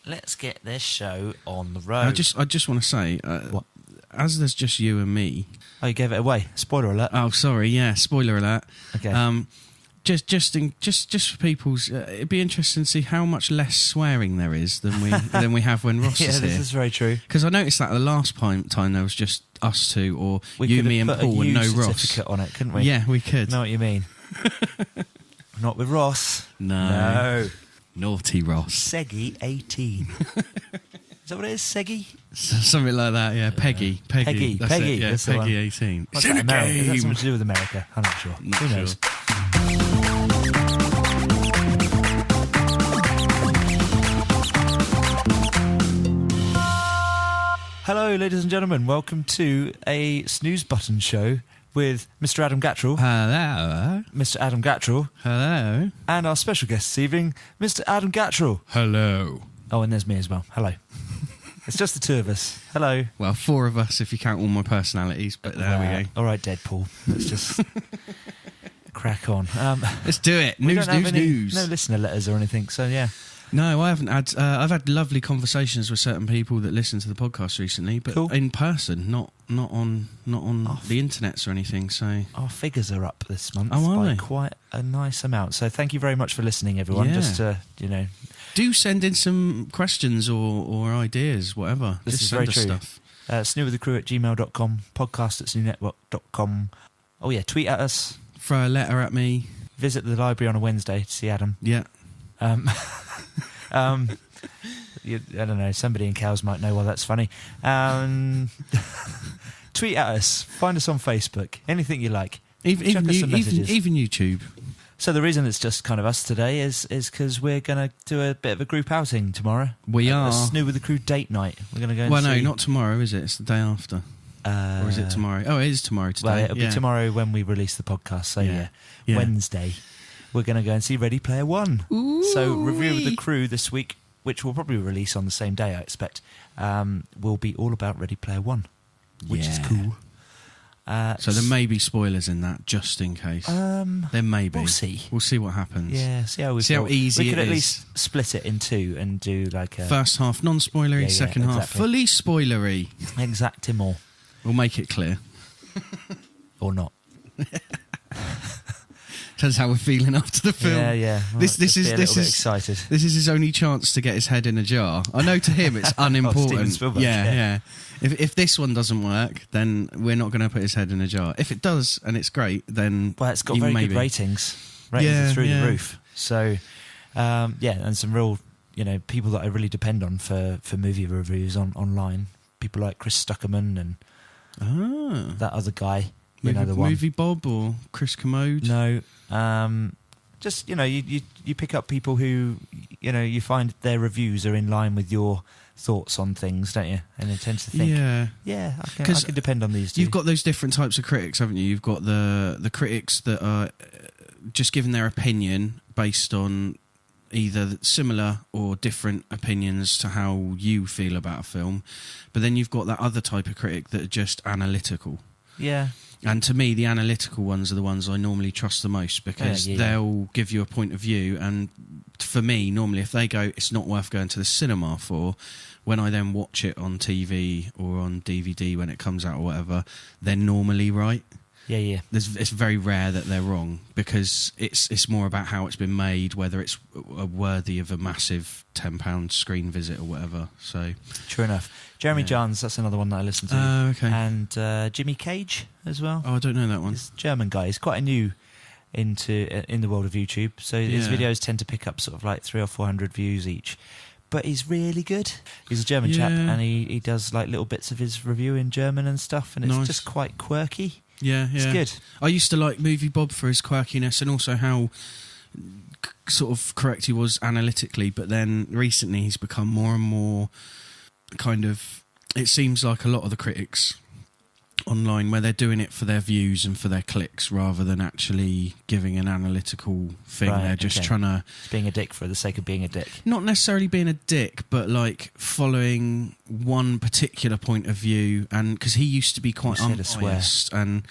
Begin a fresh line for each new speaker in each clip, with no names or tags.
let's get this show on the road.
I just want to say,
What?
As there's just you and me.
Oh, you gave it away. Spoiler alert.
Oh, sorry. Yeah, spoiler alert.
Okay.
Just for people's, it'd be interesting to see how much less swearing there is than we have when Ross is here.
Yeah, this is very true.
Because I noticed that the last time there was just us two, or
We
you,
could
me,
have
and
put
Paul,
a
and no
U
Ross.
certificate on it, couldn't we?
Yeah, we could.
Know what you mean? Not with Ross.
No. Naughty Ross.
Seggy 18. Is that what it is? Seggy?
Something like that. Yeah, Peggy.
Peggy.
That's
Peggy.
it, yeah,
That's the
Peggy
one.
18.
What's
It's
that,
in a
America? Is that
game.
something to do with America? I'm not sure.
Not
Who
sure.
knows? Hello, ladies and gentlemen. Welcome to a SNEWS Button show with Mr. Adam Gattrell.
Hello.
Mr. Adam Gattrell.
Hello.
And our special guest this evening, Mr. Adam Gattrell.
Hello.
Oh, and there's me as well. Hello. It's just the two of us. Hello.
Well, 4 of us if you count all my personalities, but there we go.
All right, Deadpool. Let's just crack on.
Let's do it.
We
News,
don't have
news,
any,
news.
no listener letters or anything, so yeah.
No, I haven't had. I've had lovely conversations with certain people that listen to the podcast recently, but
Cool.
in person, not on the internets or anything. So
Our figures are up this month
Oh, are
by
they?
quite a nice amount. So thank you very much for listening, everyone.
Yeah.
Just to,
do send in some questions or ideas, whatever.
This
Just
is
send
very
us
true.
stuff.
snewwiththecrew@gmail.com, podcast@snewnetwork.com. Oh yeah, tweet at us.
Throw a letter at me.
Visit the library on a Wednesday to see Adam.
Yeah.
I don't know, somebody in Cows might know why that's funny. Tweet at us, find us on Facebook, anything you like. Chuck us some messages.
Even YouTube.
So the reason it's just kind of us today is because we're going to do a bit of a group outing tomorrow.
We are.
A SNEW with the Crew date night. We're going to go and
Well,
see...
no, not tomorrow, is it? It's the day after. Or is it tomorrow? Oh, it is tomorrow today.
Well, it'll be tomorrow when we release the podcast, so
Yeah.
Wednesday. We're going to go and see Ready Player One.
Ooh.
So Review with the Crew this week, which will probably release on the same day, I expect, will be all about Ready Player One, which is
Yeah.
cool.
So there may be spoilers in that, just in case. There may be.
We'll see.
We'll see what happens.
Yeah, see how
easy
we could
it
at
is.
least split it in two and do like a
First half non-spoilery,
Yeah,
second half
exactly.
fully spoilery.
exactimo
We'll make it clear.
or not.
Depends how we're feeling after the film.
Yeah. Well,
This
just
is
be a
this
little bit
is
excited.
This is his only chance to get his head in a jar. I know to him it's unimportant.
Steven Spielberg,
yeah. If this one doesn't work, then we're not going to put his head in a jar. If it does and it's great, then
Well, it's got
you
very
maybe.
good ratings. Ratings
Yeah,
are through
yeah.
the roof. So, and some real, people that I really depend on for movie reviews online. People like Chris Stuckerman and that other guy. The one.
Movie Bob or Chris Commode.
No, just you pick up people who you find their reviews are in line with your thoughts on things, don't you? And they tend to think, I can depend on these two.
You've got those different types of critics, haven't you? You've got the critics that are just giving their opinion based on either similar or different opinions to how you feel about a film. But then you've got that other type of critic that are just analytical.
Yeah.
And to me, the analytical ones are the ones I normally trust the most because they'll give you a point of view. And for me, normally, if they go, it's not worth going to the cinema for, when I then watch it on TV or on DVD when it comes out or whatever, they're normally right.
Yeah.
It's very rare that they're wrong because it's more about how it's been made, whether it's worthy of a massive £10 screen visit or whatever. So
True enough. Jeremy Jahns, that's another one that I listen to.
Okay.
And Jimmy Cage as well.
Oh, I don't know that one.
He's a German guy. He's quite new in the world of YouTube. So his videos tend to pick up sort of like 300 or 400 views each. But he's really good. He's a German chap, and he does like little bits of his review in German and stuff, and it's just quite quirky.
Yeah.
It's good.
I used to like Movie Bob for his quirkiness and also how sort of correct he was analytically, but then recently he's become more and more kind of... It seems like a lot of the critics online where they're doing it for their views and for their clicks rather than actually giving an analytical thing.
Right,
they're just trying to...
It's being a dick for the sake of being a dick.
Not necessarily being a dick, but like following one particular point of view. And because he used to be quite unbiased, and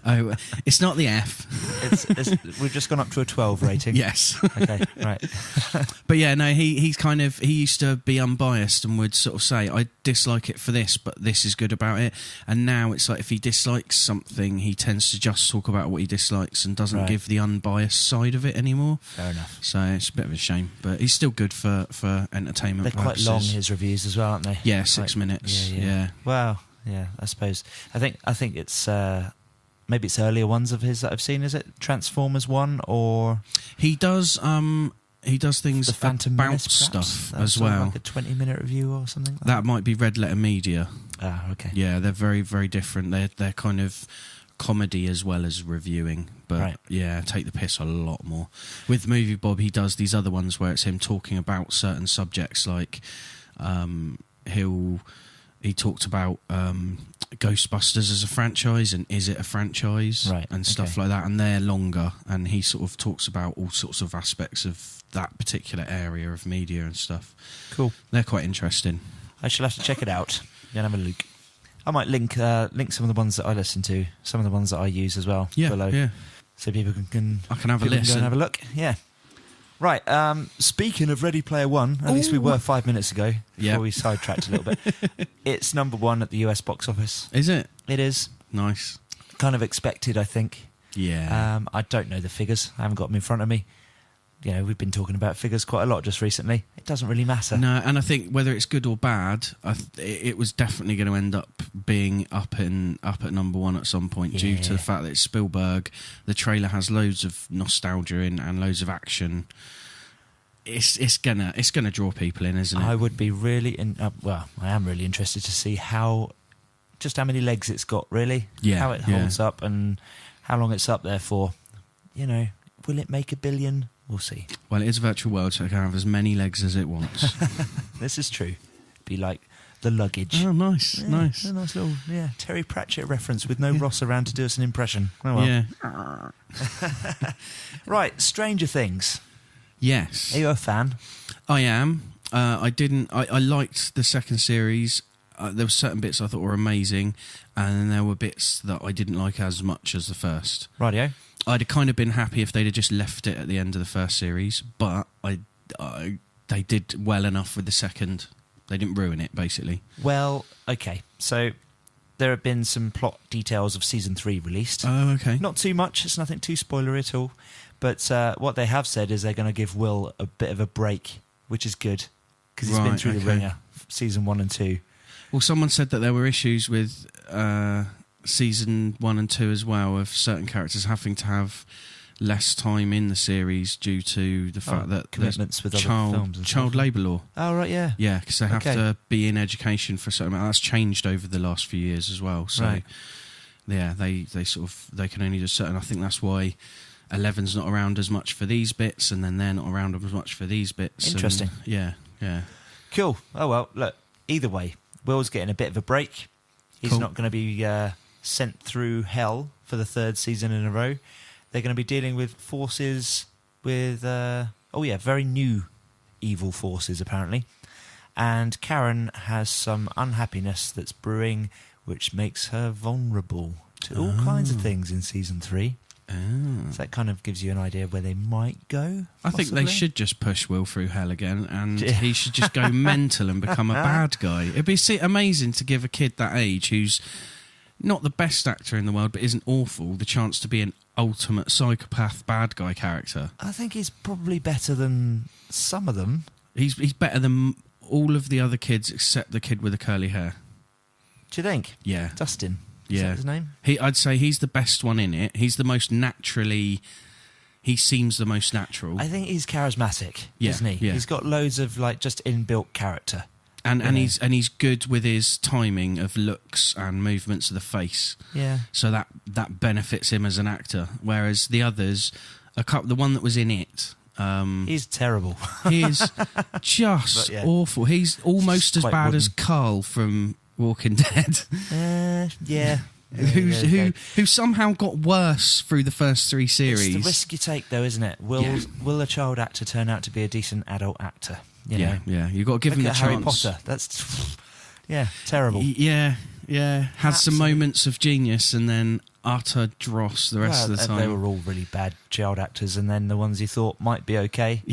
Oh, it's not the F.
We've just gone up to a 12 rating.
Yes.
Okay, right.
But yeah, no, he used to be unbiased and would sort of say, I dislike it for this, but this is good about it. And now it's like if he dislikes something, he tends to just talk about what he dislikes and doesn't give the unbiased side of it anymore.
Fair enough.
So it's a bit of a shame, but he's still good for entertainment
They're
purposes.
quite long, his reviews as well, aren't they?
Yeah, 6 minutes. Yeah.
Well, yeah, I suppose. I think it's maybe it's earlier ones of his that I've seen. Is it Transformers 1 or
he does things
the Phantom
about
Menace,
stuff
that's
as well.
like a 20-minute review or something. Like
that might be Red Letter Media.
Ah, okay.
Yeah, they're very, very different. They're kind of comedy as well as reviewing, but yeah, take the piss a lot more. With Movie Bob, he does these other ones where it's him talking about certain subjects, like he talked about Ghostbusters as a franchise and is it a franchise, and stuff like that, and they're longer, and he sort of talks about all sorts of aspects of that particular area of media and stuff.
Cool.
They're quite interesting.
I shall have to check it out and have a look. I might link some of the ones that I listen to, some of the ones that I use as well below, so people can
I can have a listen.
Go and have a look. Yeah. Right, speaking of Ready Player One, at least we were 5 minutes ago, before we sidetracked a little bit. It's number one at the US box office.
Is it?
It is.
Nice.
Kind of expected, I think.
Yeah.
I don't know the figures. I haven't got them in front of me. You know, we've been talking about figures quite a lot just recently. It doesn't really matter.
No, and I think whether it's good or bad, it was definitely going to end up being up at number one at some point due to the fact that it's Spielberg. The trailer has loads of nostalgia in and loads of action. It's gonna draw people in, isn't it?
I would be really I am really interested to see how many legs it's got, really.
Yeah,
how it holds up and how long it's up there for. You know, will it make $1 billion? We'll see.
Well, it is a virtual world, so it can have as many legs as it wants.
This is true. Be like the luggage.
Oh, nice, nice.
A nice little Terry Pratchett reference with no Ross around to do us an impression. Oh, well.
Yeah.
Right, Stranger Things.
Yes.
Are you a fan?
I am. I liked the second series. There were certain bits I thought were amazing, and then there were bits that I didn't like as much as the first.
Rightio.
I'd have kind of been happy if they'd have just left it at the end of the first series, but they did well enough with the second. They didn't ruin it, basically.
Well, okay. So there have been some plot details of season 3 released.
Oh, okay.
Not too much. It's nothing too spoilery at all. But what they have said is they're going to give Will a bit of a break, which is good, because he's been through the ringer, season 1 and 2.
Well, someone said that there were issues with season 1 and 2 as well, of certain characters having to have less time in the series due to the fact that
commitments with other films and
child labour law.
Oh, right, yeah.
Yeah, because they have to be in education for a certain amount. That's changed over the last few years as well. So, yeah, they can only do certain. I think that's why 11's not around as much for these bits, and then they're not around as much for these bits.
Interesting.
And yeah.
Cool. Oh, well, look, either way, Will's getting a bit of a break. He's not going to be sent through hell for the 3rd season in a row. They're going to be dealing with forces with, very new evil forces, apparently. And Karen has some unhappiness that's brewing, which makes her vulnerable to all kinds of things in season 3. So that kind of gives you an idea of where they might go.
I think they should just push Will through hell again, and he should just go mental and become a bad guy. It'd be amazing to give a kid that age who's not the best actor in the world but isn't awful the chance to be an ultimate psychopath bad guy character.
I think he's probably better than some of them.
He's better than all of the other kids except the kid with the curly hair.
Do you think?
Yeah.
Dustin. Is that his name?
I'd say he's the best one in it. He's the most naturally... He seems the most natural.
I think he's charismatic, isn't he?
Yeah.
He's got loads of just inbuilt character.
And he's good with his timing of looks and movements of the face.
Yeah. So
that benefits him as an actor. Whereas the others, the one that was in it...
he's terrible.
He is just awful. He's almost as bad as Carl from Walking Dead.
Yeah.
Who somehow got worse through the first 3 series.
It's the risk you take, though, isn't it? Will a child actor turn out to be a decent adult actor? You know?
Yeah. You've got to give him the chance.
Harry Potter. That's terrible.
Yeah. Yeah, had some moments of genius and then utter dross the rest of the time.
They were all really bad child actors, and then the ones you thought might be okay,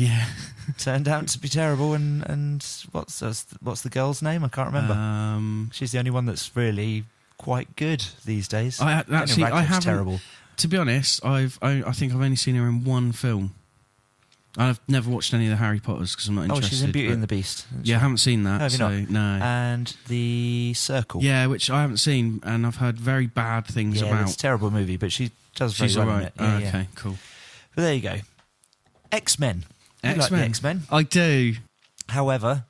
turned out to be terrible. And what's the girl's name? I can't remember. She's the only one that's really quite good these days.
I haven't.
Terrible.
To be honest, I think I've only seen her in one film. I've never watched any of the Harry Potters because I'm not interested.
Oh, she's in Beauty and the Beast.
Yeah, I haven't seen that.
Have you not?
No.
And The Circle.
Yeah, which I haven't seen, and I've heard very bad things about.
It's a terrible movie, but she does very well in it.
Yeah, okay, cool.
But there you go. X-Men. You like the X-Men?
I do.
However,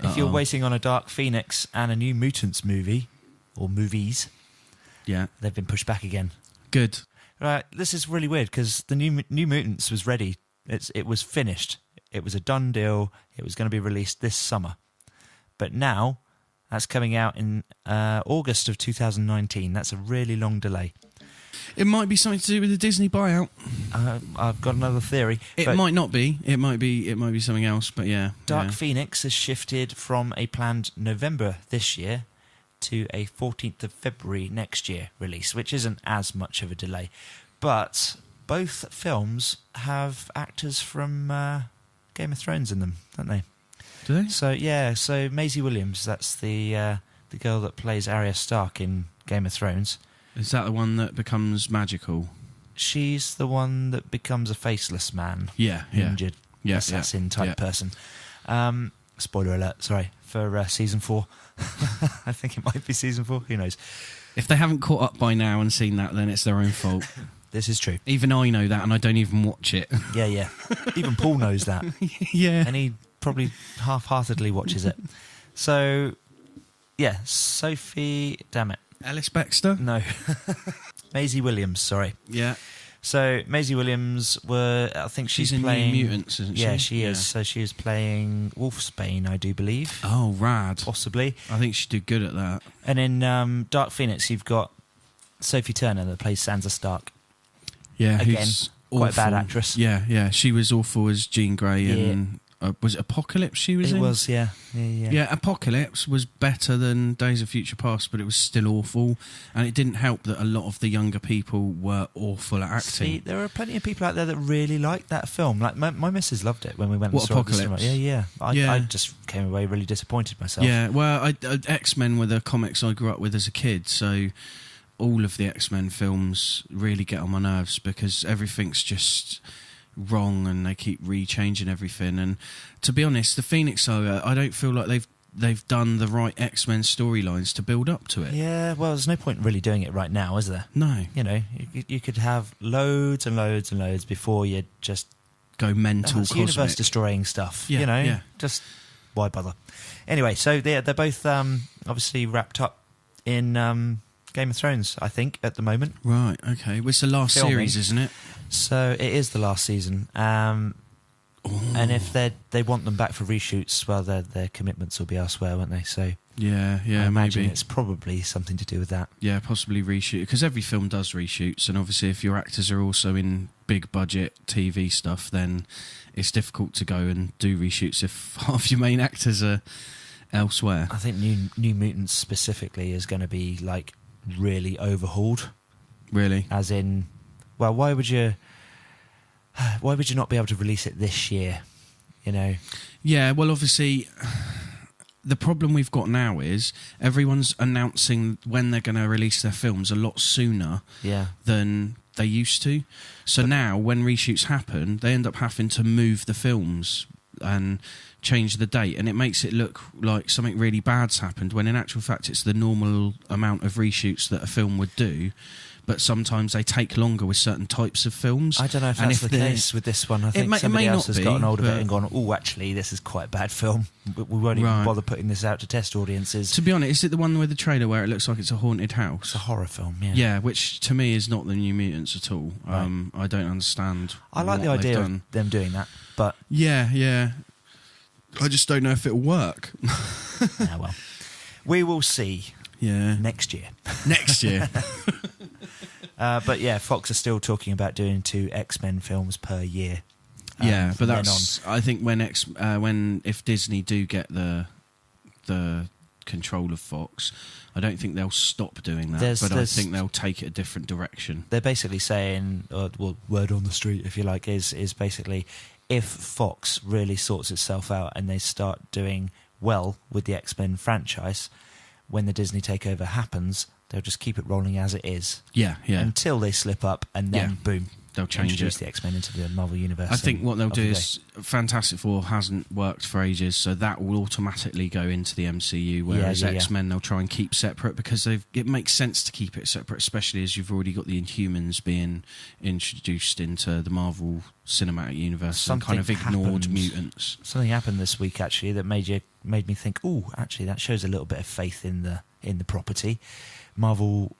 if you're waiting on a Dark Phoenix and a New Mutants movie, or movies, they've been pushed back again.
Good.
Right, this is really weird because the New Mutants was ready. It was finished. It was a done deal. It was going to be released this summer. But now, that's coming out in August of 2019. That's a really long delay.
It might be something to do with the Disney buyout.
I've got another theory.
It might not be. It might be something else, but yeah.
Dark Phoenix has shifted from a planned November this year to a 14th of February next year release, which isn't as much of a delay. But both films have actors from Game of Thrones in them, don't they?
Do they?
So Maisie Williams, that's the girl that plays Arya Stark in Game of Thrones.
Is that the one that becomes magical? She's
the one that becomes a faceless man. Injured assassin type person. Spoiler alert, sorry, for season 4. I think it might be season 4, who knows.
If they haven't caught up by now and seen that, then it's their own fault.
This is true.
Even I know that, and I don't even watch it.
Yeah. Even Paul knows that.
Yeah.
And he probably half-heartedly watches it. So, yeah, Sophie... Damn it.
Alice Baxter?
No. Maisie Williams, sorry.
Yeah.
So, Maisie Williams, I think she's playing...
in New Mutants, isn't she?
Yeah, she is. So she is playing Wolfsbane, I do believe.
Oh, rad.
Possibly.
I think she'd do good at that.
And in Dark Phoenix, you've got Sophie Turner that plays Sansa Stark.
Yeah,
again, quite
awful.
a bad actress.
Yeah. She was awful as Jean Grey in... was it Apocalypse she was in?
It was, yeah.
Yeah, Apocalypse was better than Days of Future Past, but it was still awful. And it didn't help that a lot of the younger people were awful at acting.
See, there are plenty of people out there that really liked that film. Like, my missus loved it when we went and saw
Apocalypse?
it. Yeah. I just came away really disappointed myself.
Yeah, well, X-Men were the comics I grew up with as a kid, so... all of the X-Men films really get on my nerves because everything's just wrong and they keep rechanging everything. And to be honest, the Phoenix Saga, I don't feel like they've done the right X-Men storylines to build up to it.
Yeah, well, there's no point really doing it right now, is there?
No.
You know, you could have loads and loads and loads before you just...
go mental cosmic.
Universe-destroying stuff,
you know? Yeah.
Just, why bother? Anyway, so they're both obviously wrapped up in... Game of Thrones, I think, at the moment.
Right, okay. Well, it's the last series, isn't it?
So it is the last season. And if they want them back for reshoots, well, their commitments will be elsewhere, won't they? So
yeah,
I imagine
maybe
it's probably something to do with that.
Yeah, possibly reshoot, because every film does reshoots, and obviously if your actors are also in big budget TV stuff, then it's difficult to go and do reshoots if half your main actors are elsewhere.
I think New Mutants specifically is going to be like really overhauled.
Really?
As in, well, why would you not be able to release it this year? You know?
Yeah, well, obviously, the problem we've got now is everyone's announcing when they're going to release their films a lot sooner than they used to. So now, when reshoots happen, they end up having to move the films and change the date, and it makes it look like something really bad's happened, when in actual fact it's the normal amount of reshoots that a film would do, but sometimes they take longer with certain types of films.
I don't know if that's the case with this one. I think somebody else has gotten hold of it and gone, oh, actually, this is quite a bad film. We won't even bother putting this out to test audiences.
To be honest, is it the one with the trailer where it looks like it's a haunted house?
It's a horror film, yeah.
Yeah, which to me is not the New Mutants at all. Right. I don't understand.
I like the idea of them doing that, but...
Yeah. I just don't know if it'll work.
Yeah, well, we will see.
Yeah,
next year.
But
yeah, Fox are still talking about doing 2 X-Men films per year.
Yeah, but that's... I think if Disney do get the control of Fox. I don't think they'll stop doing that, but I think they'll take it a different direction.
They're basically saying, well, word on the street, if you like, is basically if Fox really sorts itself out and they start doing well with the X-Men franchise, when the Disney takeover happens, they'll just keep it rolling as it is.
Yeah.
Until they slip up, and then boom,
they'll introduce
the X-Men into the Marvel universe.
I think what they'll do is Fantastic Four hasn't worked for ages, so that will automatically go into the MCU, whereas X-Men they'll try and keep separate because it makes sense to keep it separate, especially as you've already got the Inhumans being introduced into the Marvel Cinematic Universe and kind of ignored mutants.
Something happened this week, actually, that made me think, actually, that shows a little bit of faith in the property. Marvel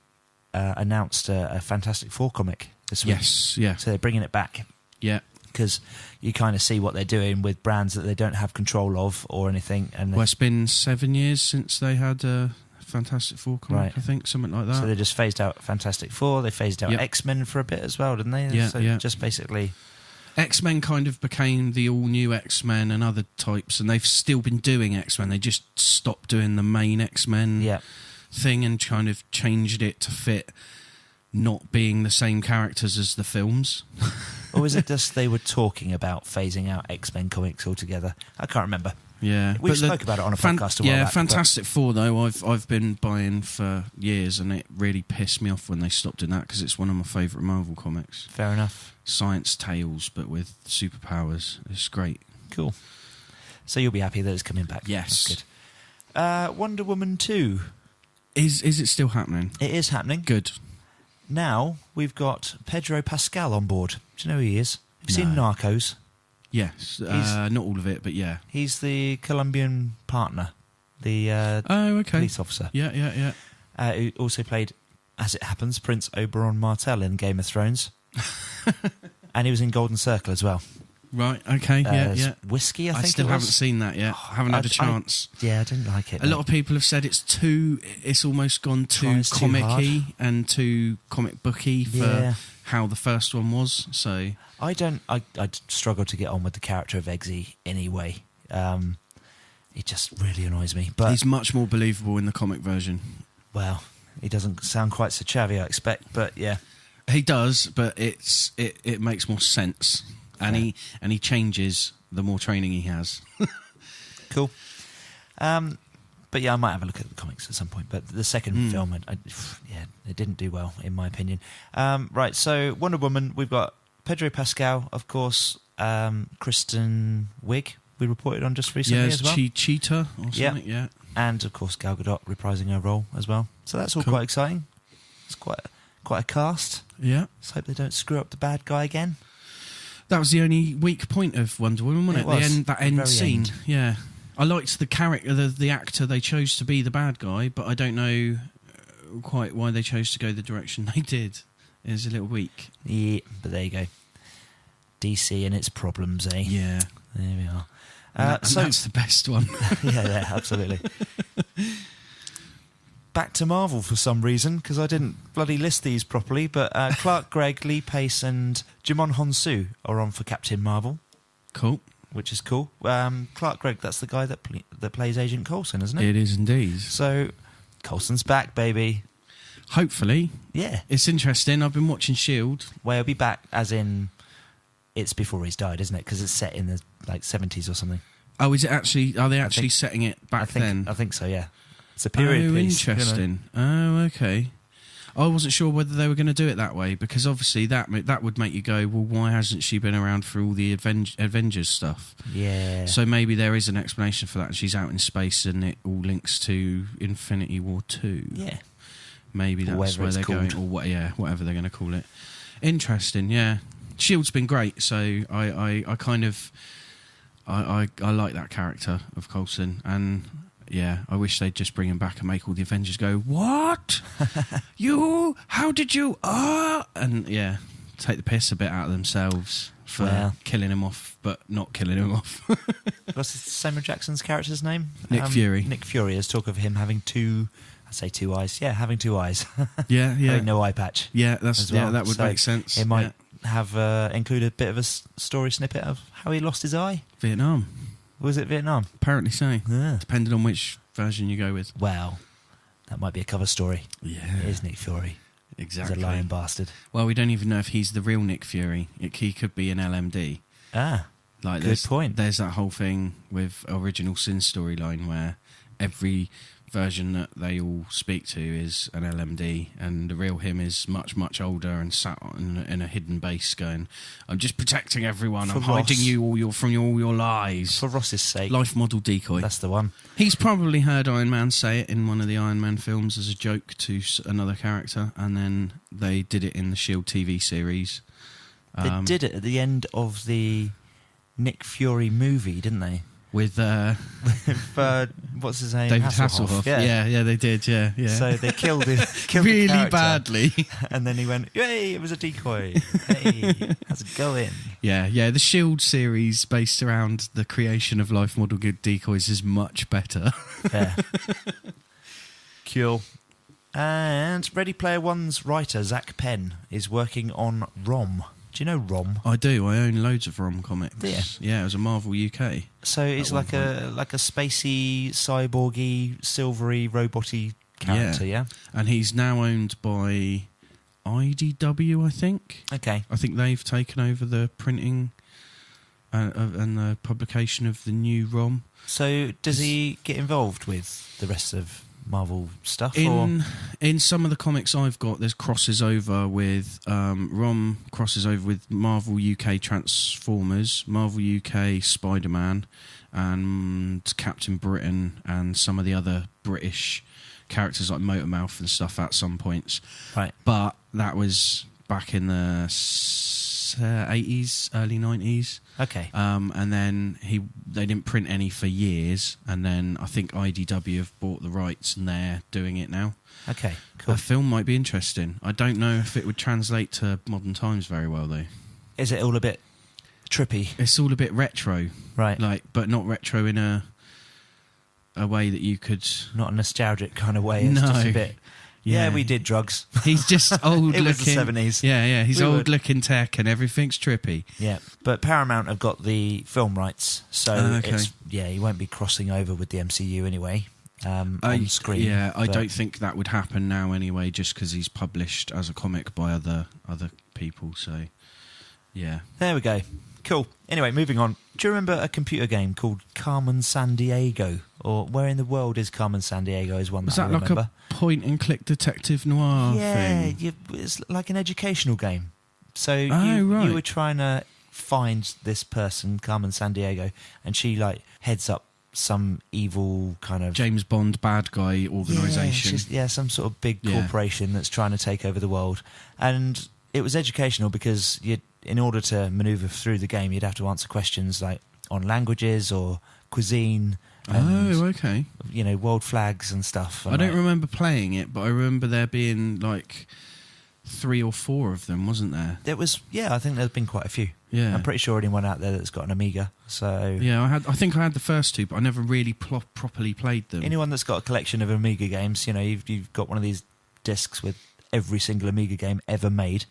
announced a Fantastic Four comic this week.
Yes, yeah.
So they're bringing it back.
Yeah.
Because you kind of see what they're doing with brands that they don't have control of or anything. And
it's been 7 years since they had a Fantastic Four comic, right. I think, something like that.
So they just phased out Fantastic Four. They phased out X-Men for a bit as well, didn't they?
Yeah,
so just basically...
X-Men kind of became the all-new X-Men and other types, and they've still been doing X-Men. They just stopped doing the main X-Men thing and kind of changed it to fit not being the same characters as the films.
Or is it just they were talking about phasing out X-Men comics altogether? I can't remember.
Yeah,
we spoke about it on a podcast a while back.
Fantastic Four though, I've been buying for years, and it really pissed me off when they stopped doing that because it's one of my favourite Marvel comics.
Fair enough.
Science tales, but with superpowers. It's great.
Cool. So you'll be happy that it's coming back.
Yes.
That's good. Wonder Woman 2.
Is it still happening?
It is happening.
Good.
Now we've got Pedro Pascal on board. Do you know who he is? Have you seen Narcos?
Yes. Not all of it, but yeah.
He's the Colombian partner, the police officer.
Yeah.
Who also played, as it happens, Prince Oberyn Martell in Game of Thrones. And he was in Golden Circle as well.
Right, okay, yeah.
Whiskey, I think.
I still haven't seen that yet. Haven't had a chance.
I didn't like it.
A lot of people have said it's almost gone too comic-y and too comic booky for how the first one was. So
I struggle to get on with the character of Eggsy anyway. It just really annoys me. But
he's much more believable in the comic version.
Well, he doesn't sound quite so chavvy, I expect, but yeah.
He does, but it makes more sense. And he changes the more training he has.
Cool. But yeah, I might have a look at the comics at some point. But the second film, it didn't do well, in my opinion. Right, so Wonder Woman, we've got Pedro Pascal, of course, Kristen Wiig, we reported on just recently as well.
Cheetah or something, yeah.
And, of course, Gal Gadot reprising her role as well. So that's all quite exciting. It's quite a cast.
Yeah.
Let's hope they don't screw up the bad guy again.
That was the only weak point of Wonder Woman, wasn't it? That end scene. Yeah. I liked the character, the actor they chose to be the bad guy, but I don't know quite why they chose to go the direction they did. It was a little weak.
Yeah, but there you go. DC and its problems, eh?
Yeah.
There we are.
So that's the best one.
yeah, absolutely. Back to Marvel for some reason, because I didn't bloody list these properly, but Clark Gregg, Lee Pace and Jimon Hounsou are on for Captain Marvel.
Cool.
Which is cool. Clark Gregg, that's the guy that plays Agent Coulson, isn't it?
It is indeed.
So, Coulson's back, baby.
Hopefully.
Yeah.
It's interesting. I've been watching S.H.I.E.L.D.
Well, he'll be back, as in, it's before he's died, isn't it? Because it's set in the 70s or something.
Oh, is it actually? Are they actually setting it back then?
I think so, yeah. It's a period piece.
Interesting. Oh, okay. I wasn't sure whether they were going to do it that way, because obviously that would make you go, well, why hasn't she been around for all the Avengers stuff?
Yeah.
So maybe there is an explanation for that. She's out in space and it all links to Infinity War 2.
Yeah.
Maybe that's where they're going, or whatever they're going to call it. Interesting, yeah. S.H.I.E.L.D.'s been great, so I kind of... I like that character of Coulson, and... Yeah, I wish they'd just bring him back and make all the Avengers go, what? You? How did you? And yeah, take the piss a bit out of themselves for killing him off, but not killing him off.
What's Samuel Jackson's character's name?
Nick Fury.
Nick Fury. There's talk of him having two eyes. Yeah, having two eyes.
Yeah.
Having no eye patch.
Yeah, that would make sense.
It might have include a bit of a story snippet of how he lost his eye.
Vietnam.
Was it Vietnam?
Apparently so.
Yeah.
Depending on which version you go with.
Well, that might be a cover story.
Yeah.
It is Nick Fury.
Exactly.
He's a lying bastard.
Well, we don't even know if he's the real Nick Fury. He could be an LMD.
Ah,
Like,
good point.
There's that whole thing with Original Sin storyline where every version that they all speak to is an LMD, and the real him is much, much older and sat in a hidden base going, I'm just protecting everyone,
For
I'm hiding
Ross.
you all your lies.
For Ross's sake.
Life model decoy.
That's the one.
He's probably heard Iron Man say it in one of the Iron Man films as a joke to another character, and then they did it in the S.H.I.E.L.D. TV series.
They did it at the end of the Nick Fury movie, didn't they?
With
What's his name?
David Hasselhoff. Yeah, they did, yeah.
So they killed him
really
the character,
badly.
and then he went, "Yay, it was a decoy. Hey, how's it going?"
Yeah, the S.H.I.E.L.D. series based around the creation of life model good decoys is much better.
Yeah. Cool. And Ready Player One's writer, Zach Penn, is working on ROM. Do you know ROM?
I do. I own loads of ROM comics.
Do you?
Yeah, it was a Marvel UK.
So it's like a spacey, cyborgy, silvery, roboty character, yeah?
And he's now owned by IDW, I think.
Okay.
I think they've taken over the printing and the publication of the new ROM.
So does he get involved with the rest of Marvel stuff?
In some of the comics I've got, there's crosses over with ROM crosses over with Marvel UK Transformers, Marvel UK Spider-Man, and Captain Britain, and some of the other British characters like Motormouth and stuff at some points.
Right.
But that was back in the 80s, early 90s.
Okay.
And then they didn't print any for years, and then I think IDW have bought the rights and they're doing it now.
Okay, cool.
A film might be interesting. I don't know if it would translate to modern times very well, though.
Is it all a bit trippy?
It's all a bit retro,
Right.
but not retro in a way that you could.
Not a nostalgic kind of way. It's
No.
just a bit. Yeah, we did drugs.
He's just old
It
looking.
was the 70s.
Yeah. He's
We
old
would.
looking tech, and everything's trippy.
Yeah, but Paramount have got the film rights, so
Okay.
he won't be crossing over with the MCU anyway on screen.
Yeah, I
but-
don't think that would happen now anyway, just because he's published as a comic by other people. So, yeah.
There we go. Cool. Anyway, moving on. Do you remember a computer game called Carmen Sandiego? Or Where in the World is Carmen Sandiego is one
Was
that I
that like
remember.
a point-and-click detective noir thing?
It's like an educational game. So
Oh, right.
you were trying to find this person, Carmen Sandiego, and she heads up some evil kind of
James Bond bad guy organisation.
some sort of big
Yeah.
corporation that's trying to take over the world. And it was educational because in order to manoeuvre through the game, you'd have to answer questions like on languages or cuisine. And,
Okay.
world flags and stuff. And
I don't remember playing it, but I remember there being like 3 or 4 of them, wasn't there?
There was, I think there's been quite a few.
Yeah.
I'm pretty sure anyone out there that's got an Amiga. So
Yeah, I think I had the first 2, but I never really properly played them.
anyone that's got a collection of Amiga games, you've got one of these discs with every single Amiga game ever made.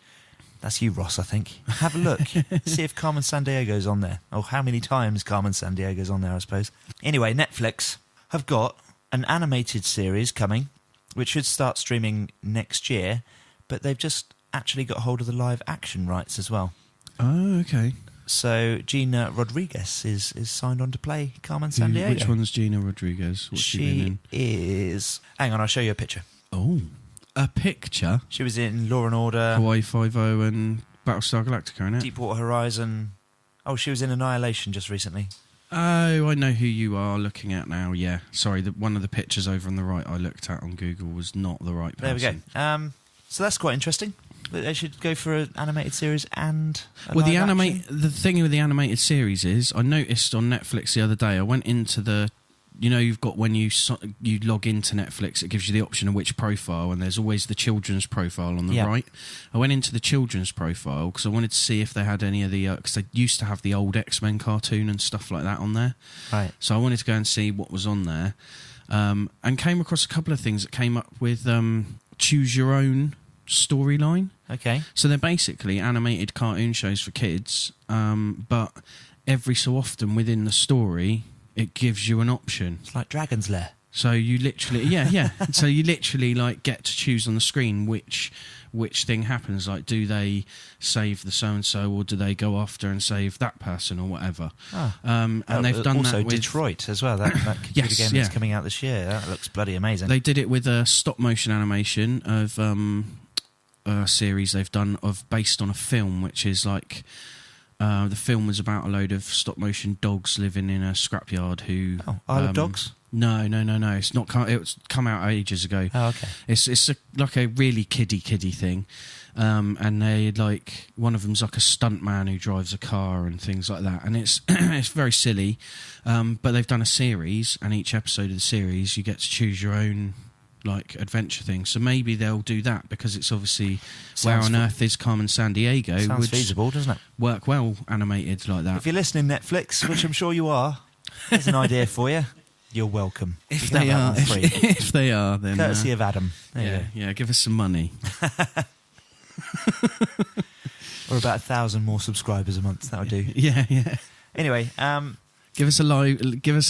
That's you, Ross, I think. Have a look. See if Carmen Sandiego's on there. Or how many times Carmen Sandiego's on there, I suppose. Anyway, Netflix have got an animated series coming, which should start streaming next year, but they've just actually got hold of the live action rights as well.
Oh, okay.
So Gina Rodriguez is signed on to play Carmen Sandiego.
Which one's Gina Rodriguez? What's she been in?
is... Hang on, I'll show you a picture.
Oh, a picture?
She was in Law and Order,
Hawaii Five-0 and Battlestar Galactica, innit?
Deepwater Horizon. Oh, she was in Annihilation just recently.
Oh, I know who you are looking at now, yeah. Sorry, one of the pictures over on the right I looked at on Google was not the right person.
There we go. So that's quite interesting. They should go for an animated series and a
Well,
live action.
the thing with the animated series is, I noticed on Netflix the other day, I went into the... you've got when you log into Netflix, it gives you the option of which profile, and there's always the children's profile on the right. I went into the children's profile because I wanted to see if they had any of the... because they used to have the old X-Men cartoon and stuff like that on there.
Right.
So I wanted to go and see what was on there, and came across a couple of things that came up with Choose Your Own storyline.
Okay.
So they're basically animated cartoon shows for kids, but every so often within the story... it gives you an option.
It's like Dragon's Lair.
So you literally, yeah. So you literally like get to choose on the screen which thing happens. Like, do they save the so and so, or do they go after and save that person, or whatever? And they've done
also
that with
Detroit as well. That computer game that's coming out this year. That looks bloody amazing.
They did it with a stop motion animation of a series they've done based on a film, which is like. The film was about a load of stop motion dogs living in a scrapyard who.
Oh, Isle of Dogs?
No. It's not. It's come out ages ago.
Oh, okay.
It's like a really kiddie thing, and they like one of them's like a stunt man who drives a car and things like that, and it's it's very silly, but they've done a series, and each episode of the series you get to choose your own like adventure thing. So maybe they'll do that, because it's obviously where on earth is Carmen Sandiego.
Sounds feasible, doesn't it?
Work well animated like that.
If you're listening, Netflix, which I'm sure you are, there's an idea for you. You're welcome.
If they are, if they are, then
courtesy of Adam.
Yeah, give us some money.
Or about 1,000 more subscribers a month. That'll do.
Yeah.
Anyway,
give us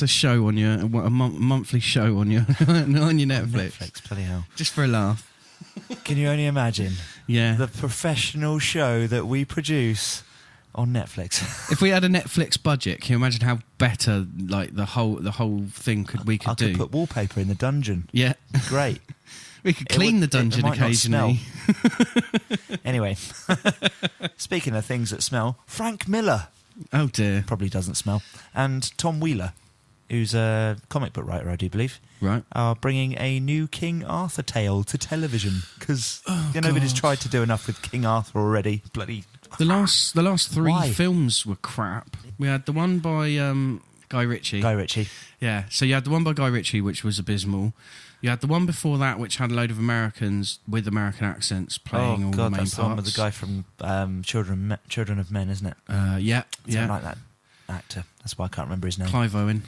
a show on your monthly show on your on your Netflix.
Netflix, bloody hell!
Just for a laugh.
Can you only imagine?
Yeah.
The professional show that we produce on Netflix.
If we had a Netflix budget, can you imagine how better like the whole thing we could do?
I could put wallpaper in the dungeon.
Yeah.
Great.
We could clean the dungeon occasionally.
Anyway, speaking of things that smell, Frank Miller.
Oh dear.
Probably doesn't smell. And Tom Wheeler, who's a comic book writer, I do believe,
right,
are bringing a new King Arthur tale to television, because nobody's tried to do enough with King Arthur already. Bloody
the last three films were crap. We had the one by Guy Ritchie. Yeah, so you had the one by Guy Ritchie, which was abysmal. You had the one before that, which had a load of Americans with American accents playing all the main
that's
parts.
the one with the guy from Children of Men, isn't it?
Yeah.
I like that actor. That's why I can't remember his name.
Clive Owen.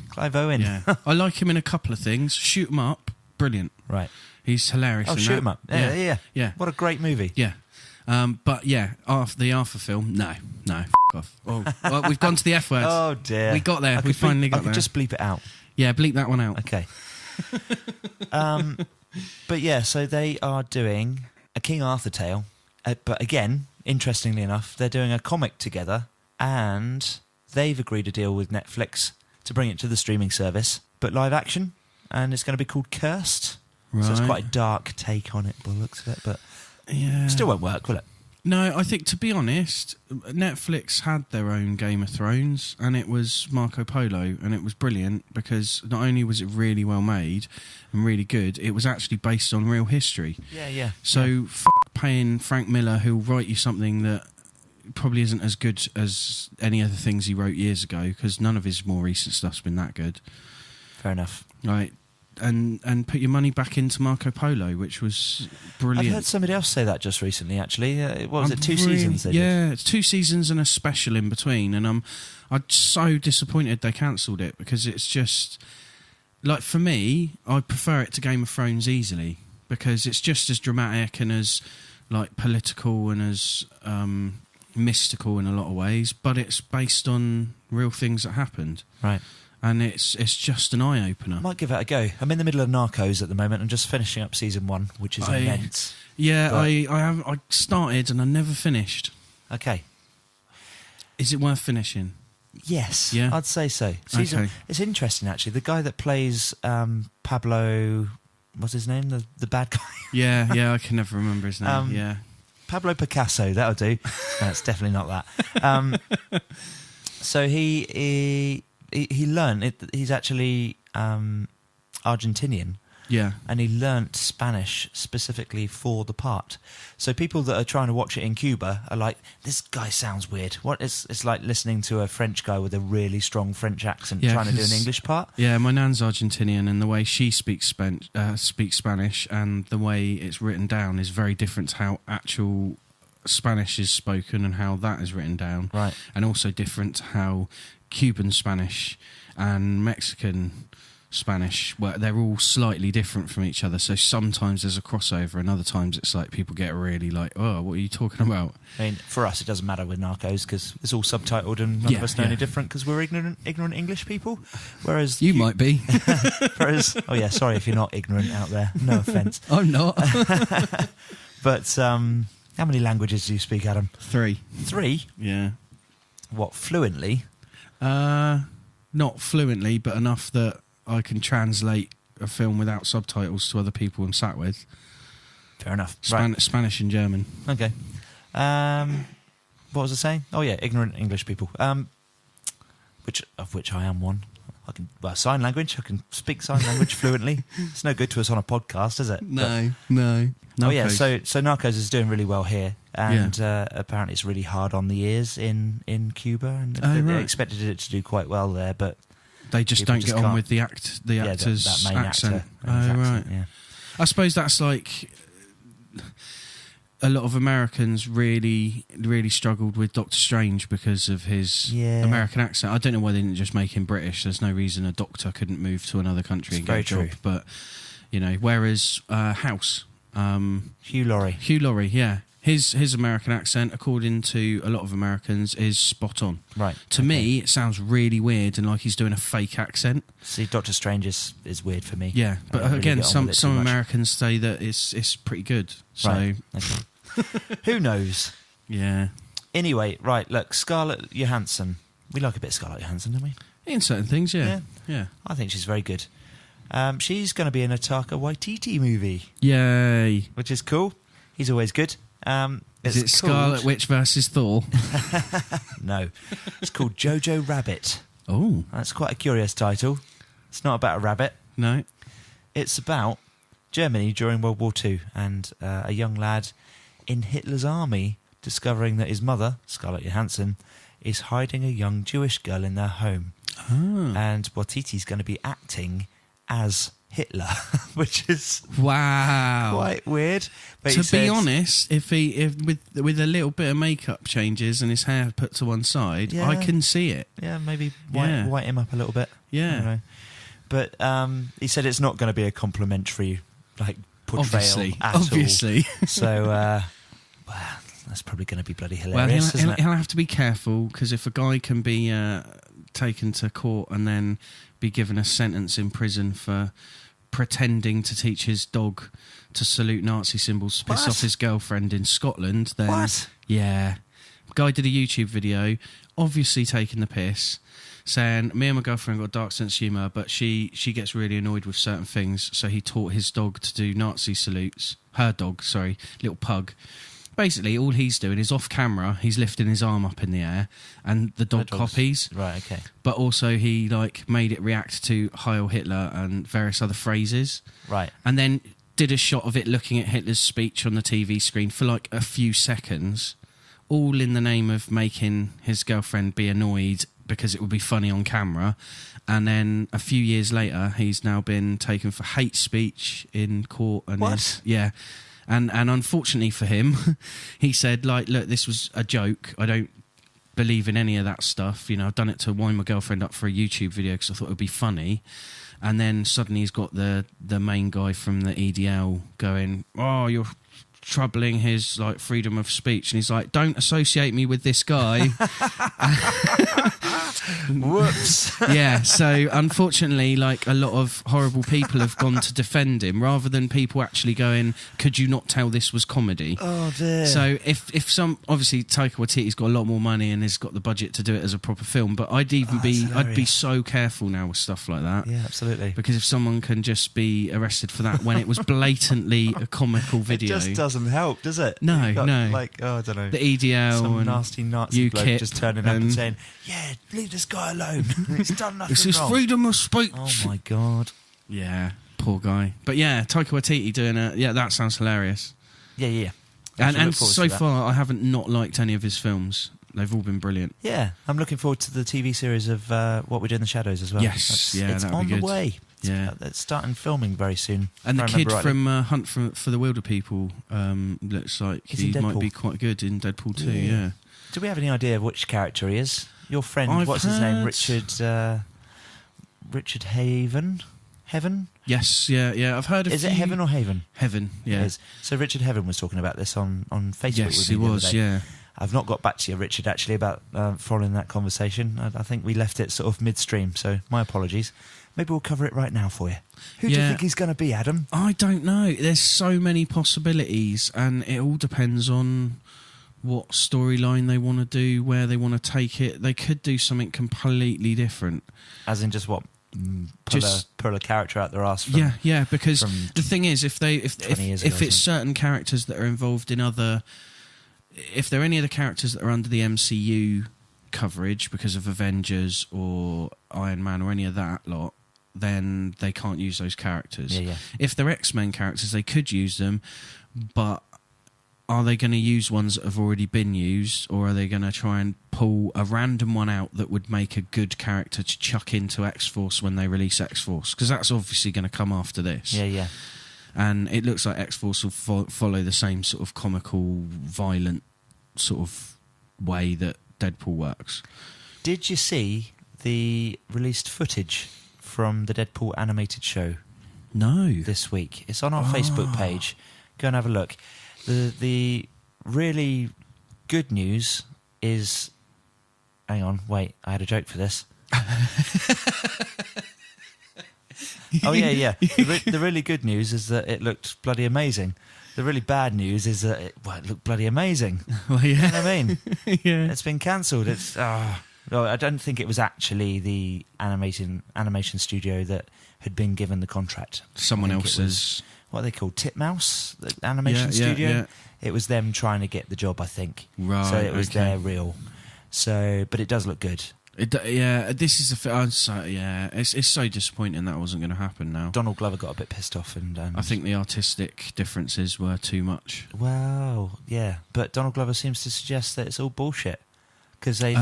Yeah.
I like him in a couple of things. Shoot 'em Up, brilliant.
Right.
He's hilarious.
Oh, Shoot 'em Up. Yeah. What a great movie.
Yeah. But yeah, the Arthur film, no, f*** off. Oh, well, we've gone to the F word.
Oh dear.
We got there. We finally got there.
I could just bleep it out.
Yeah, bleep that one out.
Okay. But yeah, so they are doing a King Arthur tale, but again, interestingly enough, they're doing a comic together, and they've agreed a deal with Netflix to bring it to the streaming service, but live action, and it's going to be called Cursed. Right. So it's quite a dark take on it by the looks of it, but still won't work, will it?
No, I think, to be honest, Netflix had their own Game of Thrones, and it was Marco Polo, and it was brilliant, because not only was it really well made and really good, it was actually based on real history.
Yeah.
So, paying Frank Miller, who'll write you something that probably isn't as good as any other things he wrote years ago, because none of his more recent stuff's been that good.
Fair enough.
Right. And put your money back into Marco Polo, which was brilliant.
I've heard somebody else say that just recently, actually. What was it, 2 seasons they did?
Yeah, it's 2 seasons and a special in between, and I'm so disappointed they cancelled it, because it's just... Like, for me, I prefer it to Game of Thrones easily, because it's just as dramatic and as, like, political and as mystical in a lot of ways, but it's based on real things that happened.
Right.
And it's just an eye-opener.
Might give it a go. I'm in the middle of Narcos at the moment. I'm just finishing up season 1, which is immense.
Yeah, but I started and I never finished.
Okay.
Is it worth finishing?
Yes,
yeah?
I'd say so.
Okay.
It's interesting, actually. The guy that plays Pablo... What's his name? The bad guy?
Yeah, I can never remember his name. Yeah,
Pablo Picasso, that'll do. No, it's definitely not that. So he learned it. He's actually Argentinian.
Yeah.
And he learnt Spanish specifically for the part. So people that are trying to watch it in Cuba are like, this guy sounds weird. What? It's like listening to a French guy with a really strong French accent trying to do an English part.
Yeah, my nan's Argentinian, and the way she speaks Spanish and the way it's written down is very different to how actual Spanish is spoken and how that is written down.
Right.
And also different to how Cuban Spanish and Mexican Spanish, where they're all slightly different from each other. So sometimes there's a crossover, and other times it's like people get really like, oh, what are you talking about?
I mean, for us, it doesn't matter with Narcos because it's all subtitled and none of us know any different because we're ignorant English people. Whereas
you might be.
Whereas, oh yeah, sorry if you're not ignorant out there. No offence.
I'm not.
But how many languages do you speak, Adam?
3.
3?
Yeah.
What, fluently?
Not fluently, but enough that I can translate a film without subtitles to other people I'm sat with.
Fair enough.
Spanish and German.
Okay. What was I saying? Oh yeah, ignorant English people. Which I am one. I can sign language. I can speak sign language fluently. It's no good to us on a podcast, is it?
No.
Narcos.
Oh
yeah, so Narcos is doing really well here, and apparently it's really hard on the ears in Cuba, and they expected it to do quite well there, but
they just don't get on with the actor's
that main
accent.
Actor,
right.
Yeah.
I suppose that's like a lot of Americans really, really struggled with Doctor Strange because of his American accent. I don't know why they didn't just make him British. There's no reason a doctor couldn't move to another country and get a job. But whereas House,
Hugh
Laurie, yeah. His American accent, according to a lot of Americans, is spot on.
Right.
To me, it sounds really weird and like he's doing a fake accent.
See, Doctor Strange is weird for me.
Yeah, but again, some Americans say that it's pretty good. So
right. Okay. Who knows?
Yeah.
Anyway, right, look, Scarlett Johansson. We like a bit of Scarlett Johansson, don't we?
In certain things, yeah.
I think she's very good. She's going to be in a Taika Waititi movie.
Yay.
Which is cool. He's always good.
Is it Scarlet Witch versus Thor?
No. It's called Jojo Rabbit.
Oh.
That's quite a curious title. It's not about a rabbit.
No.
It's about Germany during World War II and a young lad in Hitler's army discovering that his mother, Scarlett Johansson, is hiding a young Jewish girl in their home.
Oh.
And Waititi's going to be acting as Hitler, which is quite weird. But
to be honest, if with a little bit of makeup changes and his hair put to one side, I can see it.
Yeah, maybe white him up a little bit.
Yeah,
but he said it's not going to be a complimentary portrayal at
obviously.
all. So, that's probably going to be bloody hilarious.
Well, he'll have to be careful because if a guy can be taken to court and then be given a sentence in prison for pretending to teach his dog to salute Nazi symbols to piss off his girlfriend in Scotland, then yeah, guy did a YouTube video, obviously taking the piss, saying me and my girlfriend got a dark sense of humour, but she gets really annoyed with certain things, so he taught his dog to do Nazi salutes. Her dog, sorry, little pug. Basically, all he's doing is off camera, he's lifting his arm up in the air, and the dog copies.
Right, okay.
But also he made it react to Heil Hitler and various other phrases.
Right.
And then did a shot of it looking at Hitler's speech on the TV screen for a few seconds, all in the name of making his girlfriend be annoyed because it would be funny on camera. And then a few years later, he's now been taken for hate speech in court. And
what?
Yeah. And unfortunately for him, he said, look, this was a joke. I don't believe in any of that stuff. I've done it to wind my girlfriend up for a YouTube video because I thought it would be funny. And then suddenly he's got the main guy from the EDL going, oh, you're troubling his freedom of speech. And he's like, don't associate me with this guy.
Whoops.
Yeah, so unfortunately, a lot of horrible people have gone to defend him rather than people actually going, could you not tell this was comedy?
Oh dear.
So if some, obviously Taika Waititi's got a lot more money and has got the budget to do it as a proper film, but I'd be so careful now with stuff like that.
Yeah, absolutely.
Because if someone can just be arrested for that when it was blatantly a comical video,
it just doesn't help, does it?
No, no.
I don't know.
The EDL
some
and
nasty Nazi bloke
UKIP
just turning up and saying, "Yeah, leave this guy alone. He's done nothing
this is
wrong."
freedom of speech.
Oh my god.
Yeah, poor guy. But yeah, Taika Waititi doing that sounds hilarious.
Yeah.
And so far, I haven't not liked any of his films. They've all been brilliant.
Yeah, I'm looking forward to the TV series of What We Do in the Shadows as well.
Yes,
it's on the way.
Yeah,
it's starting filming very soon.
And the kid from Hunt for the Wilder People looks like he might be quite good in Deadpool 2. Yeah.
Do we have any idea of which character he is? Your friend, what's his name? Richard Haven. Heaven?
Yes, yeah. I've heard of.
Is it Heaven or Haven?
Heaven, yeah.
It is. So Richard Heaven was talking about this on Facebook.
Yes,
with
he
me the other
was,
day.
yeah.
I've not got back to you, Richard, actually, about following that conversation. I think we left it sort of midstream, so my apologies. Maybe we'll cover it right now for you. Who do you think he's going to be, Adam?
I don't know. There's so many possibilities, and it all depends on what storyline they want to do, where they want to take it. They could do something completely different.
As in just what? Pull a character out their arse from...
Yeah, because the thing is, if it's certain characters that are involved in other... If there are any of the characters that are under the MCU coverage because of Avengers or Iron Man or any of that lot, then they can't use those characters.
Yeah.
If they're X-Men characters, they could use them, but are they going to use ones that have already been used, or are they going to try and pull a random one out that would make a good character to chuck into X-Force when they release X-Force? Because that's obviously going to come after this.
Yeah.
And it looks like X-Force will follow the same sort of comical, violent sort of way that Deadpool works.
Did you see the released footage from the Deadpool animated show?
No.
This week. It's on our Facebook page. Go and have a look. The really good news is... Hang on, wait, I had a joke for this. Oh, yeah. The really good news is that it looked bloody amazing. The really bad news is that it looked bloody amazing.
Well, yeah.
You know what I mean?
Yeah.
It's been cancelled. Well, I don't think it was actually the animation studio that had been given the contract.
Someone else's...
What are they called? Titmouse? The animation studio?
Yeah.
It was them trying to get the job, I think.
Right,
so it was their reel. So, but it does look good.
This is it's so disappointing that wasn't going to happen now.
Donald Glover got a bit pissed off, and
I think the artistic differences were too much.
Well, yeah, but Donald Glover seems to suggest that it's all bullshit because they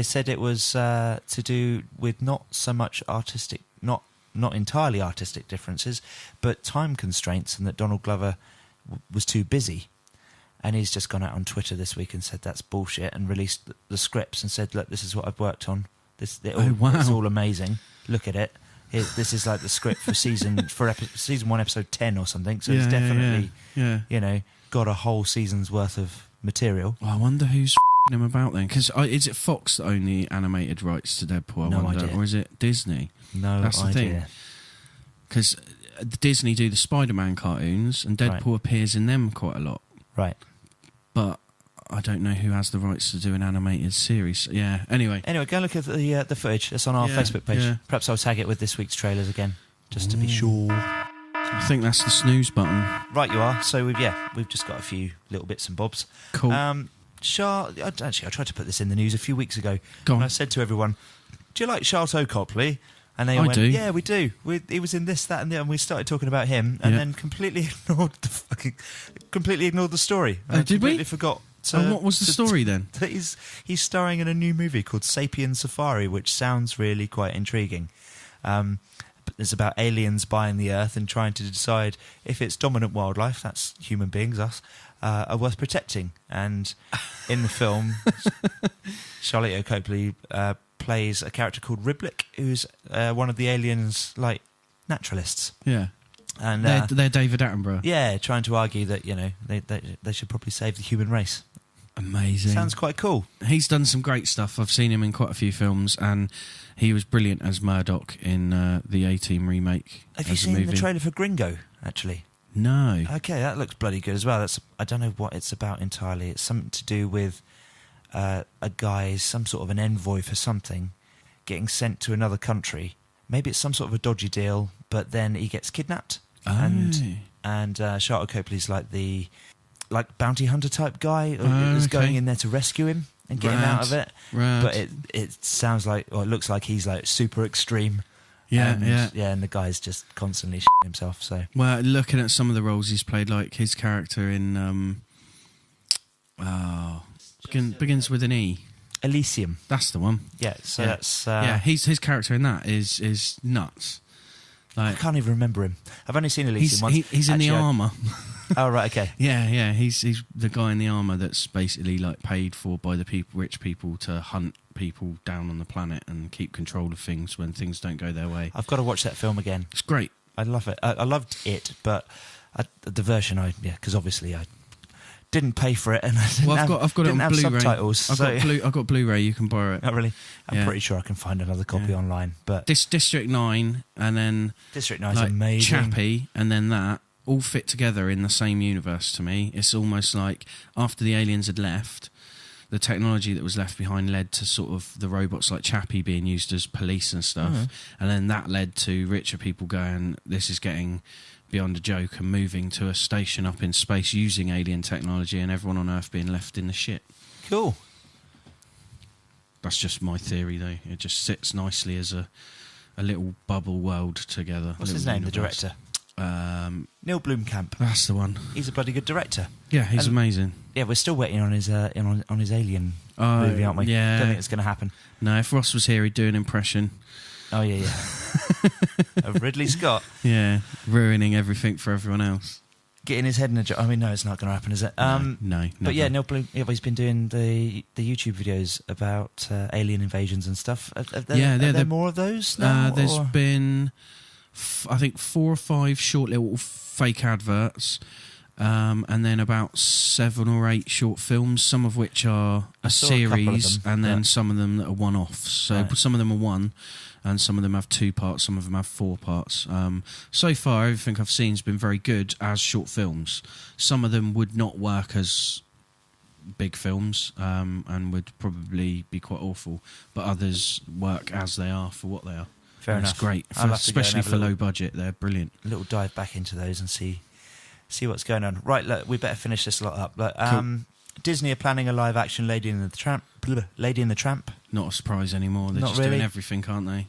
said it was to do with not so much artistic, not entirely artistic differences, but time constraints, and that Donald Glover was too busy. And he's just gone out on Twitter this week and said that's bullshit, and released the scripts and said, look, this is what I've worked on. It's all amazing. Look at it. This is like the script for season 1, episode 10 or something. So it's definitely, got a whole season's worth of material.
Well, I wonder who's him about then. Because is it Fox that own the animated rights to Deadpool?
No idea.
Or is it Disney?
No
That's the
idea.
thing. Because Disney do the Spider-Man cartoons, and Deadpool appears in them quite a lot.
Right.
But I don't know who has the rights to do an animated series. Yeah, anyway.
Anyway, go and look at the footage. It's on our Facebook page. Yeah. Perhaps I'll tag it with this week's trailers again, just to be sure.
I think that's the snooze button.
Right, you are. So, we've just got a few little bits and bobs.
Cool.
I tried to put this in the news a few weeks ago.
Go on.
And I said to everyone, do you like Charlotte Copley? And they went,
do.
Yeah, we do. He was in this, that, and the other, and we started talking about him, and then completely ignored the story.
Oh, did we?
Completely forgot.
What was the story then?
He's starring in a new movie called Sapien Safari, which sounds really quite intriguing. It's about aliens buying the Earth and trying to decide if its dominant wildlife, that's human beings, us, are worth protecting. And in the film, Charlotte Copley plays a character called Riblick, who's one of the aliens' naturalists.
Yeah,
and
they're David Attenborough.
Yeah, trying to argue that they should probably save the human race.
Amazing.
Sounds quite cool.
He's done some great stuff. I've seen him in quite a few films, and he was brilliant as Murdoch in the A-Team remake.
Have you seen the trailer for Gringo, actually?
No.
Okay, that looks bloody good as well. I don't know what it's about entirely. It's something to do with a guy, some sort of an envoy for something, getting sent to another country. Maybe it's some sort of a dodgy deal, but then he gets kidnapped.
Oh.
And Charlotte Copley's like bounty hunter type guy who's going in there to rescue him and get him out of it.
Right.
But it sounds like, or it looks like he's super extreme.
Yeah,
and the guy's just constantly shitting himself. So,
well, looking at some of the roles he's played, like his character in begins with an E.
Elysium.
That's the one.
Yeah. So that's
his character in that is nuts.
I can't even remember him. I've only seen Elysium once.
He's in the armour.
Oh, right, okay.
Yeah, he's the guy in the armour that's basically paid for by the rich people to hunt people down on the planet and keep control of things when things don't go their way.
I've got to watch that film again.
It's great.
I love it. I loved it, but the version because obviously I didn't pay for it, and I
I've got it on Blu-ray.
Subtitles.
I've got Blu-ray. You can borrow it.
Not really. I'm pretty sure I can find another copy online. But
District 9 and then
District 9 is amazing.
Chappie and then that all fit together in the same universe to me. It's almost like after the aliens had left, the technology that was left behind led to sort of the robots like Chappie being used as police and stuff, and then that led to richer people going, this is getting beyond a joke, and moving to a station up in space using alien technology, and everyone on Earth being left in the shit.
Cool.
That's just my theory, though. It just sits nicely as a little bubble world together.
What's his name, the director? Neil Blomkamp.
That's the one.
He's a bloody good director.
Yeah, he's amazing.
Yeah, we're still waiting on his on his Alien movie, aren't we?
Yeah.
Don't think it's going to happen.
No, if Ross was here, he'd do an impression.
Oh, yeah. Of Ridley Scott.
Yeah, ruining everything for everyone else.
Getting his head in a jar. I mean, no, it's not going to happen, is it?
No.
But yeah, Neil Blom, he's been doing the YouTube videos about alien invasions and stuff. Are there more of those now?
There's been, I think, 4 or 5 short little fake adverts, and then about 7 or 8 short films, some of which are a series, and then some of them that are one-offs. So some of them are 1, and some of them have 2 parts, some of them have 4 parts. So far, everything I've seen has been very good as short films. Some of them would not work as big films, and would probably be quite awful, but others work as they are for what they are.
Fair enough.
It's great, especially for low budget. They're brilliant. A
little dive back into those and see what's going on. Right, look, we better finish this lot up. Look,
Cool.
Disney are planning a live-action Lady and the Tramp.
Not a surprise anymore. They're just doing everything, aren't they?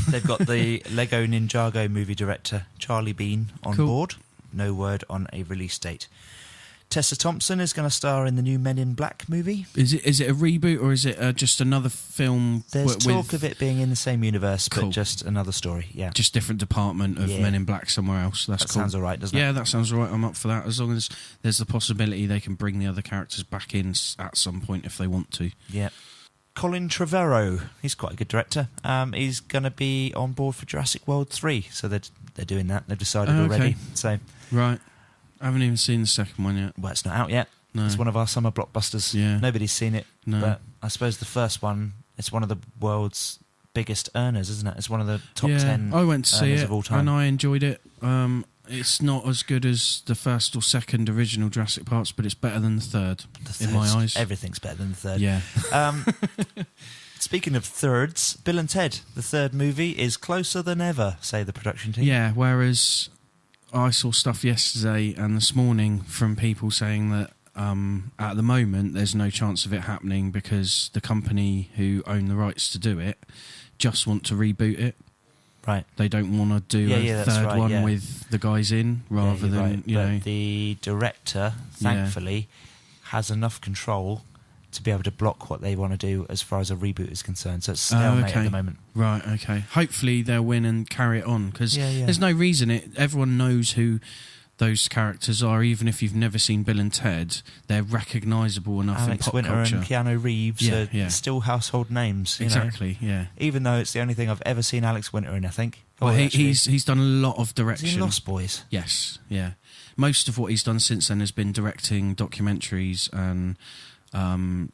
They've got the Lego Ninjago movie director Charlie Bean on board. No word on a release date. Tessa Thompson is going to star in the new Men in Black movie.
Is it a reboot, or is it just another film?
There's talk of it being in the same universe, but just another story. Yeah,
just different department of Men in Black somewhere else. That cool.
Sounds all right, doesn't it?
Yeah, that sounds all right. I'm up for that. As long as there's the possibility they can bring the other characters back in at some point if they want to.
Yeah. Colin Trevorrow, he's quite a good director. He's going to be on board for Jurassic World 3, so they're doing that. They've decided already. So
right. I haven't even seen the second one yet.
Well, it's not out yet. No. It's one of our summer blockbusters.
Yeah.
Nobody's seen it.
No.
But I suppose the first one, it's one of the world's biggest earners, isn't it? It's one of the top 10
I went to see it,
of all time.
and I enjoyed it. It's not as good as the first or second original Jurassic Parks, but it's better than the third, in my eyes.
Everything's better than the third.
Yeah.
Speaking of thirds, Bill and Ted, the third movie, is closer than ever, say the production team.
Yeah, whereas I saw stuff yesterday and this morning from people saying that at the moment there's no chance of it happening because the company who own the rights to do it just want to reboot it.
Right.
They don't want to do a third one with the guys in rather than, you know.
The director, thankfully, has enough control to be able to block what they want to do as far as a reboot is concerned. So it's stalemate at the moment.
Right, okay. Hopefully they'll win and carry it on, because there's no reason everyone knows who those characters are, even if you've never seen Bill and Ted. They're recognisable enough in pop
Winter
culture.
And Keanu Reeves are still household names.
Exactly, yeah.
Even though it's the only thing I've ever seen Alex Winter in, I think.
Well, he's done a lot of direction.
He's in Lost Boys.
Yes, yeah. Most of what he's done since then has been directing documentaries and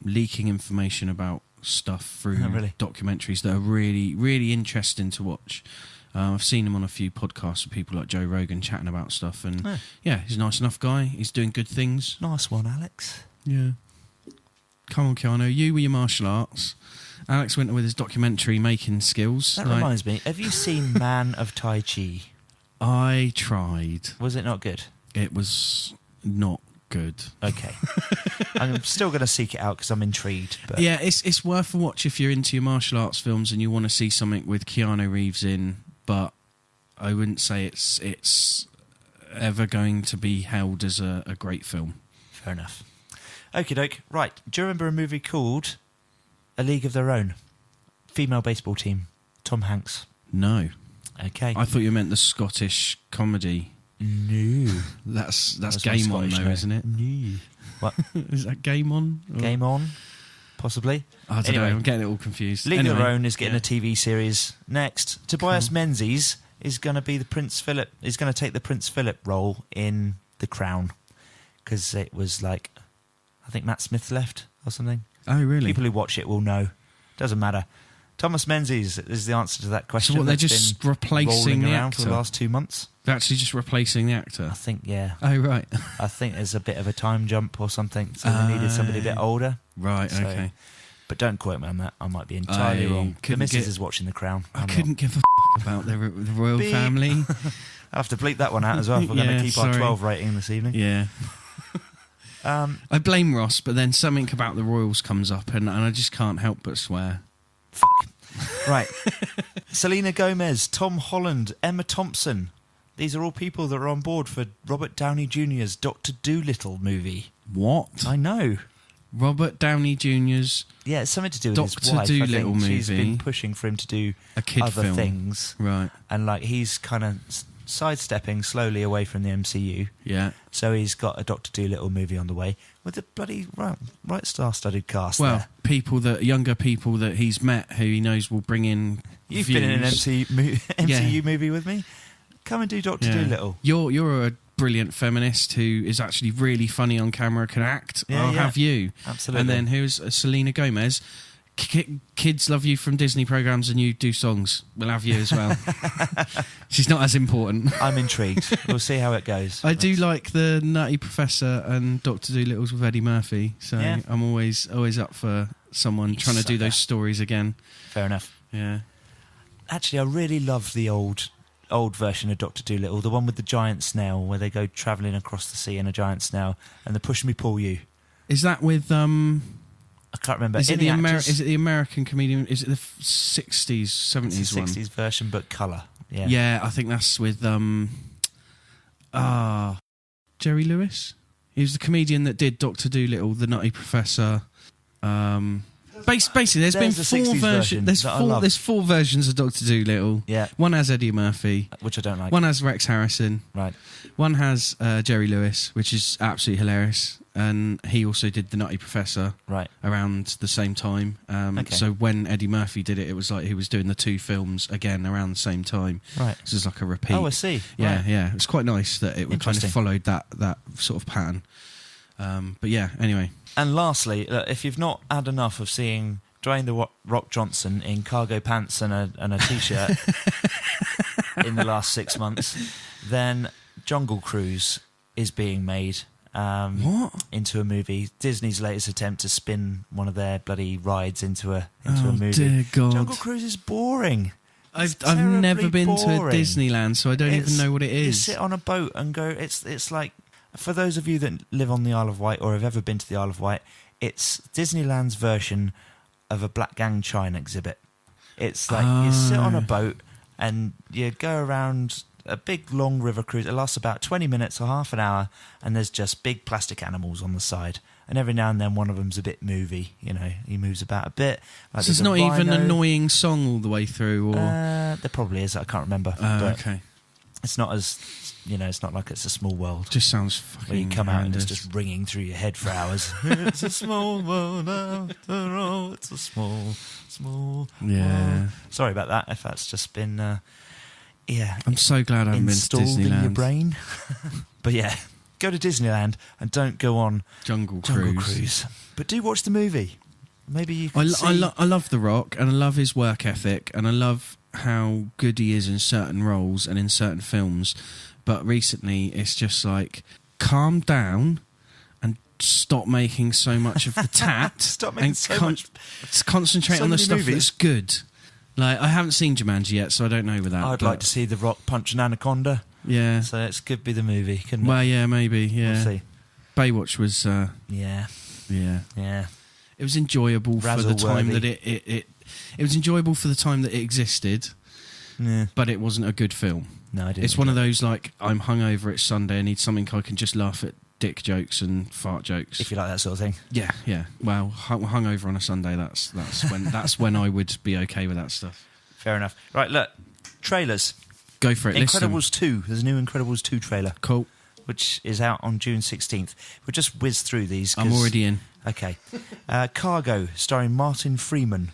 leaking information about stuff through documentaries that are really, really interesting to watch. I've seen him on a few podcasts with people like Joe Rogan chatting about stuff, and he's a nice enough guy. He's doing good things.
Nice one, Alex.
Yeah. Come on, Keanu, you with your martial arts. Alex Winter with his documentary making skills.
That reminds me, have you seen Man of Tai Chi?
I tried.
Was it not good?
It was not good.
Okay. I'm still going to seek it out because I'm intrigued. But
yeah, it's worth a watch if you're into your martial arts films and you want to see something with Keanu Reeves in, but I wouldn't say it's ever going to be held as a great film.
Fair enough. Okie doke. Right. Do you remember a movie called A League of Their Own? Female baseball team. Tom Hanks.
No.
Okay.
I thought you meant the Scottish comedy.
No.
That's Game On, though, isn't it?
No. What?
Is that Game On?
Game On? possibly.
I don't know. I'm getting it all confused.
League of Their Own is getting a TV series next. Tobias Menzies is going to be the Prince Philip. Is going to take the Prince Philip role in The Crown, because it was like, I think Matt Smith left or something.
Oh, really?
People who watch it will know. Doesn't matter. Thomas Menzies is the answer to that question.
So what, they're just replacing the actor
for the last 2 months?
They're actually just replacing the actor?
I think, yeah.
Oh, right.
I think there's a bit of a time jump or something, so they needed somebody a bit older.
Right,
so,
okay.
But don't quote me on that. I might be entirely wrong. The missus is watching The Crown.
I couldn't give a about the royal family.
I'll have to bleep that one out as well if we're going to keep our 12 rating this evening.
Yeah. I blame Ross, but then something about the royals comes up and I just can't help but swear.
Right. Selena Gomez, Tom Holland, Emma Thompson. These are all people that are on board for Robert Downey Jr.'s Dr. Dolittle movie.
What?
I know.
Robert Downey Jr.'s...
Yeah, it's something to do with
Dr.
his wife.
Dolittle movie.
She's been pushing for him to do
a kid
other
film.
Things.
Right.
And like he's kind of sidestepping slowly away from the MCU.
Yeah.
So he's got a Dr. Dolittle movie on the way with a bloody right star-studded cast.
Well,
there.
younger people that he's met who he knows will bring in.
You've
views.
been in an MCU movie with me. Come and do Dr. Dolittle.
You're a brilliant feminist who is actually really funny on camera, can act. I'll have you.
Absolutely.
And then who's Selena Gomez? Kids love you from Disney programs and you do songs. We'll have you as well. She's not as important.
I'm intrigued. We'll see how it goes.
I do like the Nutty Professor and Dr. Dolittle's with Eddie Murphy, so I'm always up for someone trying to do those stories again.
Fair enough.
Yeah.
Actually, I really love the old version of Dr. Dolittle, the one with the giant snail, where they go travelling across the sea in a giant snail, and the Push Me Pull You.
Is that with
I can't remember.
Is it the American comedian? Is it the 60s, 70s
it's the
one?
60s version, but colour. Yeah.
Yeah, I think that's with Jerry Lewis. He was the comedian that did Dr. Dolittle, the Nutty Professor. Basically, there's been 4 versions. There's 4 versions of Dr. Dolittle.
Yeah.
One has Eddie Murphy,
which I don't like.
One has Rex Harrison.
Right.
One has Jerry Lewis, which is absolutely hilarious, and he also did the Nutty Professor.
Right.
Around the same time.
Okay.
So when Eddie Murphy did it, it was like he was doing the 2 films again around the same time.
Right.
This is like a repeat.
Oh, I see.
Yeah,
right.
yeah. It was quite nice that it kind of followed that sort of pattern. But yeah, anyway.
And lastly, if you've not had enough of seeing Dwayne the Rock Johnson in cargo pants and a t-shirt in the last 6 months, then Jungle Cruise is being made into a movie. Disney's latest attempt to spin one of their bloody rides into a movie.
Dear God.
Jungle Cruise is boring.
I've never been to a Disneyland, so I don't even know what it is.
You sit on a boat and go. It's like, for those of you that live on the Isle of Wight or have ever been to the Isle of Wight, it's Disneyland's version of a Black Gang China exhibit. It's like you sit on a boat and you go around a big long river cruise. It lasts about 20 minutes or half an hour, and there's just big plastic animals on the side. And every now and then one of them's a bit movie, he moves about a bit. Like
so it's not even an annoying song all the way through? Or
there probably is, I can't remember.
Okay.
It's not as, it's not like It's a Small World.
Just sounds fucking
where you come out and it's
horrendous.
just ringing through your head for hours. It's a small world after all. It's a small world. Sorry about that, if that's just been,
I'm so glad I haven't been to
installed
Disneyland.
in your brain. But yeah, go to Disneyland and don't go on
Jungle Cruise.
But do watch the movie. Maybe you can
I love The Rock, and I love his work ethic, and I love how good he is in certain roles and in certain films. But recently, it's just like, calm down and stop making so much of the tat.
Stop making so much.
Concentrate on the stuff that's good. Like, I haven't seen Jumanji yet, so I don't know with that.
I'd like to see The Rock punch an anaconda.
Yeah.
So it could be the movie, couldn't it?
Well, yeah, maybe, yeah.
We'll see.
Baywatch was...
Yeah.
It was enjoyable for the time that it was enjoyable for the time that it existed, but it wasn't a good film.
No, I didn't.
It's one of those, like, I'm hungover, it's Sunday, I need something I can just laugh at dick jokes and fart jokes.
If you like that sort of thing.
Yeah. Well, hungover on a Sunday, that's when I would be okay with that stuff.
Fair enough. Right, look, trailers.
Go for it.
Incredibles 2. There's a new Incredibles 2 trailer.
Cool.
which is out on June 16th. We'll just whiz through these.
I'm already in.
Okay. Cargo, starring Martin Freeman,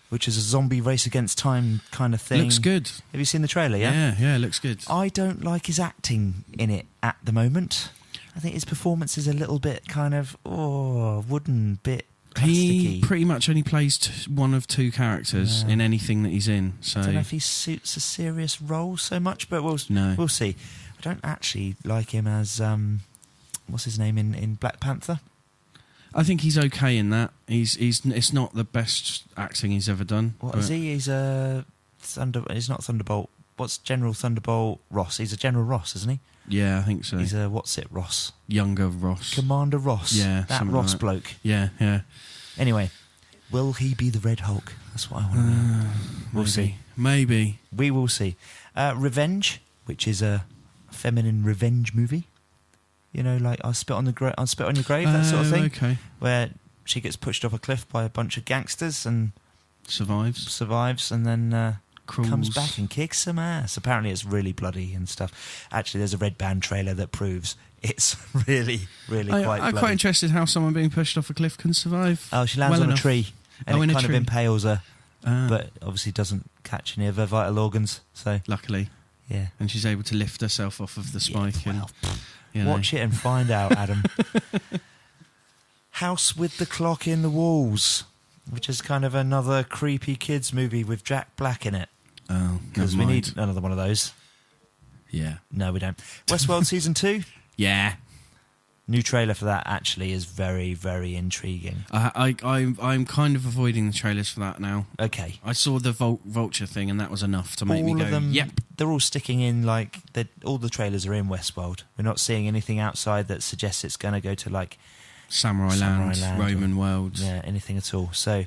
which is a zombie race against time kind of thing.
Looks good.
Have you seen the trailer, yeah?
Yeah, looks good.
I don't like his acting in it at the moment. I think his performance is a little bit kind of, wooden, bit plasticky.
He pretty much only plays one of two characters in anything that he's in. So
I don't know if he suits a serious role so much, but we'll see. I don't actually like him as, what's his name in Black Panther?
I think he's okay in that. It's not the best acting he's ever done.
What is he? He's a he's not Thunderbolt. What's General Thunderbolt Ross? He's a General Ross, isn't he?
Yeah, I think so.
He's a Ross?
Younger Ross.
Commander Ross.
Yeah,
that Ross
like
bloke.
Yeah.
Anyway, will he be the Red Hulk? That's what I want to know. We'll see.
Maybe.
We will see. Revenge, which is a feminine revenge movie. You know, like I'll spit on your grave, that sort of thing.
Okay.
Where she gets pushed off a cliff by a bunch of gangsters and survives, and then comes back and kicks some ass. Apparently, it's really bloody and stuff. Actually, there's a Red Band trailer that proves it's really quite bloody.
I'm quite interested how someone being pushed off a cliff can survive.
Oh, she lands on a tree, and it kind of impales her,
Ah.
but obviously doesn't catch any of her vital organs. So
luckily,
yeah,
and she's able to lift herself off of the spike.
Watch it and find out, Adam. House with the Clock in the Walls, which is kind of another creepy kids movie with Jack Black in it.
Oh,
because we need another one of those.
Yeah.
No, we don't. Westworld Season 2?
Yeah.
New trailer for that actually is very, very intriguing.
I'm kind of avoiding the trailers for that now.
Okay.
I saw the vulture thing and that was enough to make me go, yep.
They're all sticking in, like, all the trailers are in Westworld. We're not seeing anything outside that suggests it's going to go to, like...
Samurai Land, Roman world.
Yeah, anything at all. So...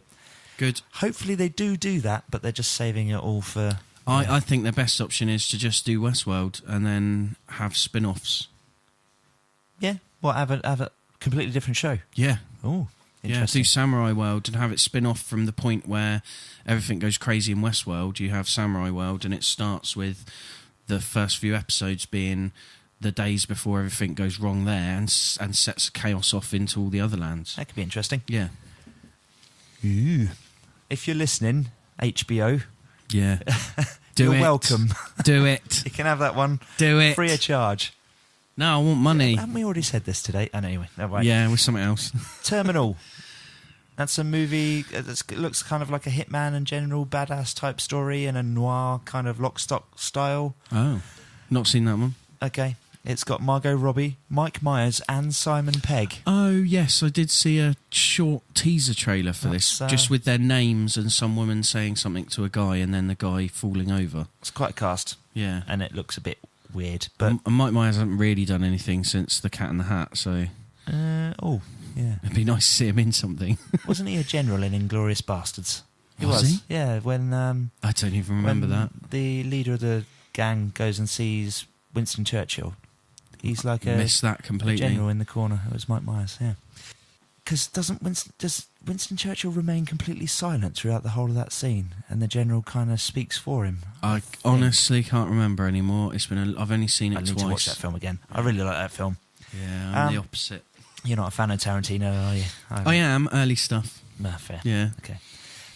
Good.
Hopefully they do that, but they're just saving it all for...
I think the best option is to just do Westworld and then have spin-offs.
Yeah. Well, have a completely different show.
Yeah.
Oh,
yeah. Do Samurai World and have it spin off from the point where everything goes crazy in Westworld. You have Samurai World, and it starts with the first few episodes being the days before everything goes wrong there, and sets chaos off into all the other lands.
That could be interesting.
Yeah.
Ooh. If you're listening, HBO.
Yeah.
You're welcome.
Do it.
You can have that one.
Do it.
Free of charge.
No, I want money.
Haven't we already said this today? Oh, no, anyway. No, right.
Yeah, with something else.
Terminal. That's a movie that looks kind of like a hitman and general badass type story in a noir kind of lock, stock style.
Oh, not seen that one.
Okay. It's got Margot Robbie, Mike Myers and Simon Pegg.
Oh, yes, I did see a short teaser trailer for this, just with their names and some woman saying something to a guy and then the guy falling over.
It's quite a cast.
Yeah.
And it looks a bit weird. But
Mike Myers hasn't really done anything since The Cat in the Hat, so...
yeah.
It'd be nice to see him in something.
Wasn't he a general in Inglourious Bastards?
Was he?
Yeah, when...
I don't even remember that.
The leader of the gang goes and sees Winston Churchill. He's like
missed that completely.
A general in the corner. It was Mike Myers, yeah. Because does Winston Churchill remain completely silent throughout the whole of that scene, and the general kind of speaks for him?
I honestly can't remember anymore. I've only seen it twice.
I need to watch that film again. I really like that film.
Yeah, I'm the opposite.
You're not a fan of Tarantino, are you?
I am. Early stuff.
No, fair.
Yeah.
Okay.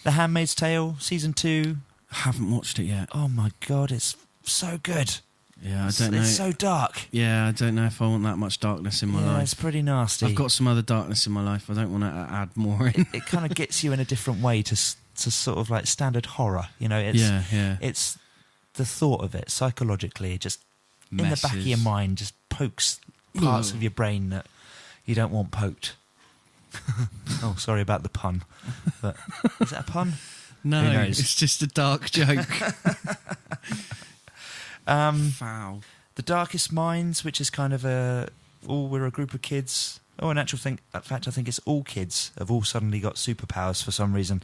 The Handmaid's Tale, Season 2.
I haven't watched it yet.
Oh my God, it's so good.
Yeah, I don't know.
It's so dark.
Yeah, I don't know if I want that much darkness in my life.
It's pretty nasty.
I've got some other darkness in my life. I don't want to add more in.
It kind of gets you in a different way to sort of like standard horror. You know, it's the thought of it psychologically. It just in the back of your mind just pokes parts of your brain that you don't want poked. Oh, sorry about the pun. But is that a pun?
No, it's just a dark joke. Foul.
The Darkest Minds, which is kind of we're a group of kids. Oh, in fact, I think it's all kids have all suddenly got superpowers for some reason,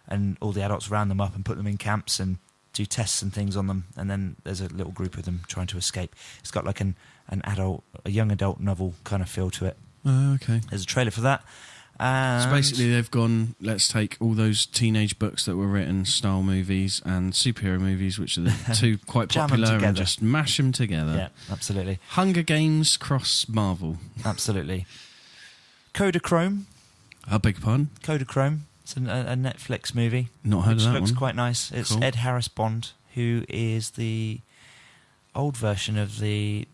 and all the adults round them up and put them in camps and do tests and things on them, and then there's a little group of them trying to escape. It's got like a young adult novel kind of feel to it.
Oh, okay.
There's a trailer for that. And
So basically, they've gone, let's take all those teenage books that were written, style movies and superhero movies, which are the two quite
Jam 'em
popular, and
together.
just mash them together.
Yeah, absolutely.
Hunger Games cross Marvel.
Absolutely. Kodachrome.
I beg your pardon?
Kodachrome. It's a Netflix movie.
Not heard
which
of that
looks
one.
quite nice. It's
Cool.
Ed Harris Bond, who is the old version of he's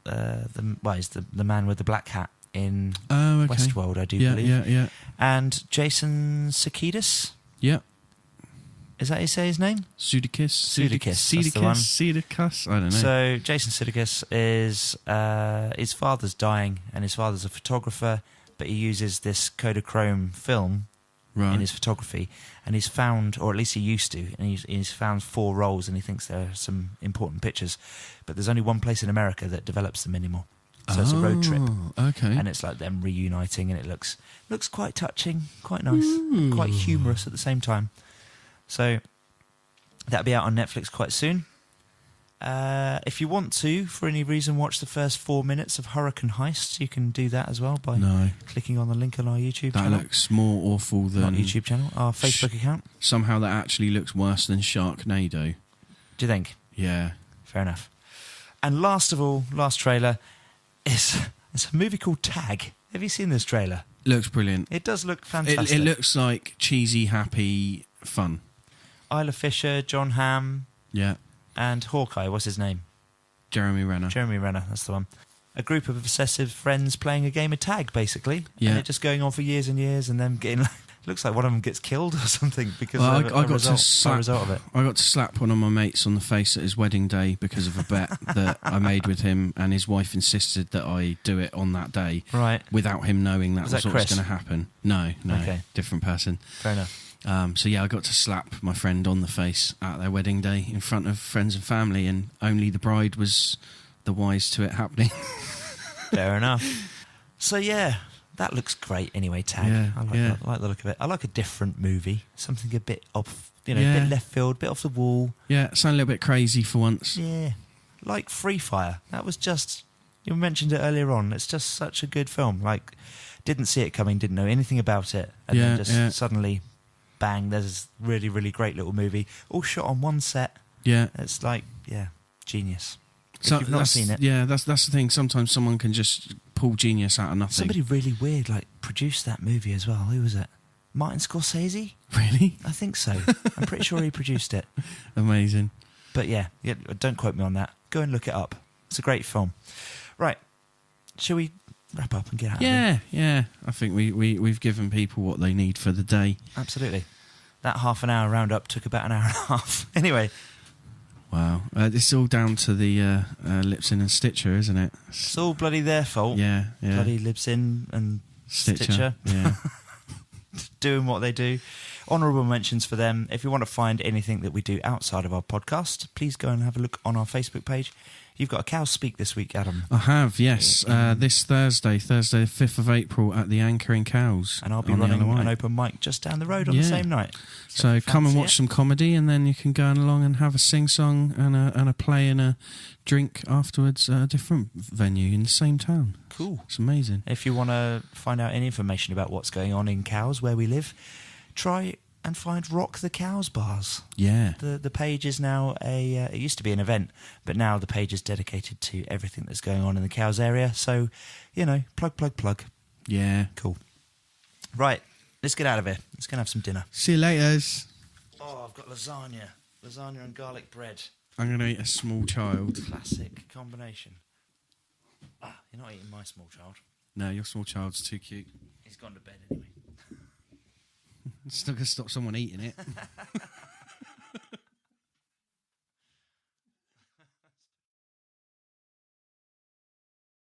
the man with the black hat in
Oh, okay.
Westworld, I do believe.
Yeah.
And Jason Sudeikis.
Yeah.
Is that how you say his name?
Sudeikis.
That's the one.
Sudeikis? I don't know.
So Jason Sudeikis is his father's dying, and his father's a photographer, but he uses this Kodachrome film
right.
in his photography, and he's found, or at least he used to, and he's found 4 rolls, and he thinks there are some important pictures, but there's only one place in America that develops them anymore. So it's a road trip,
okay.
and it's like them reuniting, and it looks quite touching, quite nice, quite humorous at the same time. So that'll be out on Netflix quite soon. If you want to, for any reason, watch the first 4 minutes of Hurricane Heist, you can do that as well by clicking on the link on our YouTube channel.
That looks more awful than...
Not YouTube channel, our Facebook account.
Somehow that actually looks worse than Sharknado.
Do you think?
Yeah.
Fair enough. And last of all, last trailer, it's a movie called Tag. Have you seen this trailer?
Looks brilliant.
It does look fantastic.
It looks like cheesy, happy fun.
Isla Fisher, John Hamm,
Yeah.
and Hawkeye, what's his name?
Jeremy Renner.
Jeremy Renner, that's the one. A group of obsessive friends playing a game of tag, basically.
Yeah.
And it just going on for years and years, and then getting... looks like one of them gets killed or something because
Well,
of
I got
a result,
to slap,
a result of it.
I got to slap one of my mates on the face at his wedding day because of a bet that I made with him, and his wife insisted that I do it on that day,
Right.
without him knowing that was what was
Chris?
going to happen. No,
Okay.
different person.
Fair enough.
So yeah, I got to slap my friend on the face at their wedding day in front of friends and family, and only the bride was the wise to it happening.
Fair enough. So yeah, that looks great anyway, Tag.
Yeah,
I like the look of it. I like a different movie, something a bit off, a
Yeah.
bit left field, a bit off the wall.
Yeah, sound a little bit crazy for once.
Yeah, like Free Fire. That was just, you mentioned it earlier on. It's just such a good film. Like, didn't see it coming, didn't know anything about it, and then just suddenly, bang! There's this really, really great little movie, all shot on one set.
Yeah,
It's like, genius.
so
if you've not seen it,
yeah, that's the thing. Sometimes someone can just pull genius out of nothing.
somebody really weird produced that movie as well. Who was it? Martin Scorsese?
Really
I think so. I'm pretty sure he produced it.
amazing.
But yeah, don't quote me on that. Go and look it up. It's a great film. Right. Shall we wrap up and get out of here?
Yeah. I think we've given people what they need for the day.
Absolutely. That half an hour roundup took about an hour and a half. Anyway.
Wow, this is all down to the Libsyn and Sticher, isn't it?
It's all bloody their fault.
Yeah.
Bloody Libsyn and Sticher.
Yeah.
Doing what they do. Honourable mentions for them. If you want to find anything that we do outside of our podcast, please go and have a look on our Facebook page. You've got a Cow Speak this week, Adam.
I have, yes. This Thursday, the 5th of April at the Anchor in Cowes.
And I'll be running an open mic just down the road on the same night.
So come and watch some comedy, and then you can go along and have a sing-song and a play and a drink afterwards at a different venue in the same town.
Cool.
It's amazing.
If you want to find out any information about what's going on in Cows, where we live, try and find Rock the Cows bars.
Yeah.
The page is now it used to be an event, but now the page is dedicated to everything that's going on in the Cows area. So, plug.
Yeah.
Cool. Right, let's get out of here. Let's go and have some dinner.
See you later.
Oh, I've got lasagna and garlic bread.
I'm going to eat a small child.
Classic combination. You're not eating my small child.
No, your small child's too cute.
He's gone to bed anyway.
It's not going to stop someone eating it.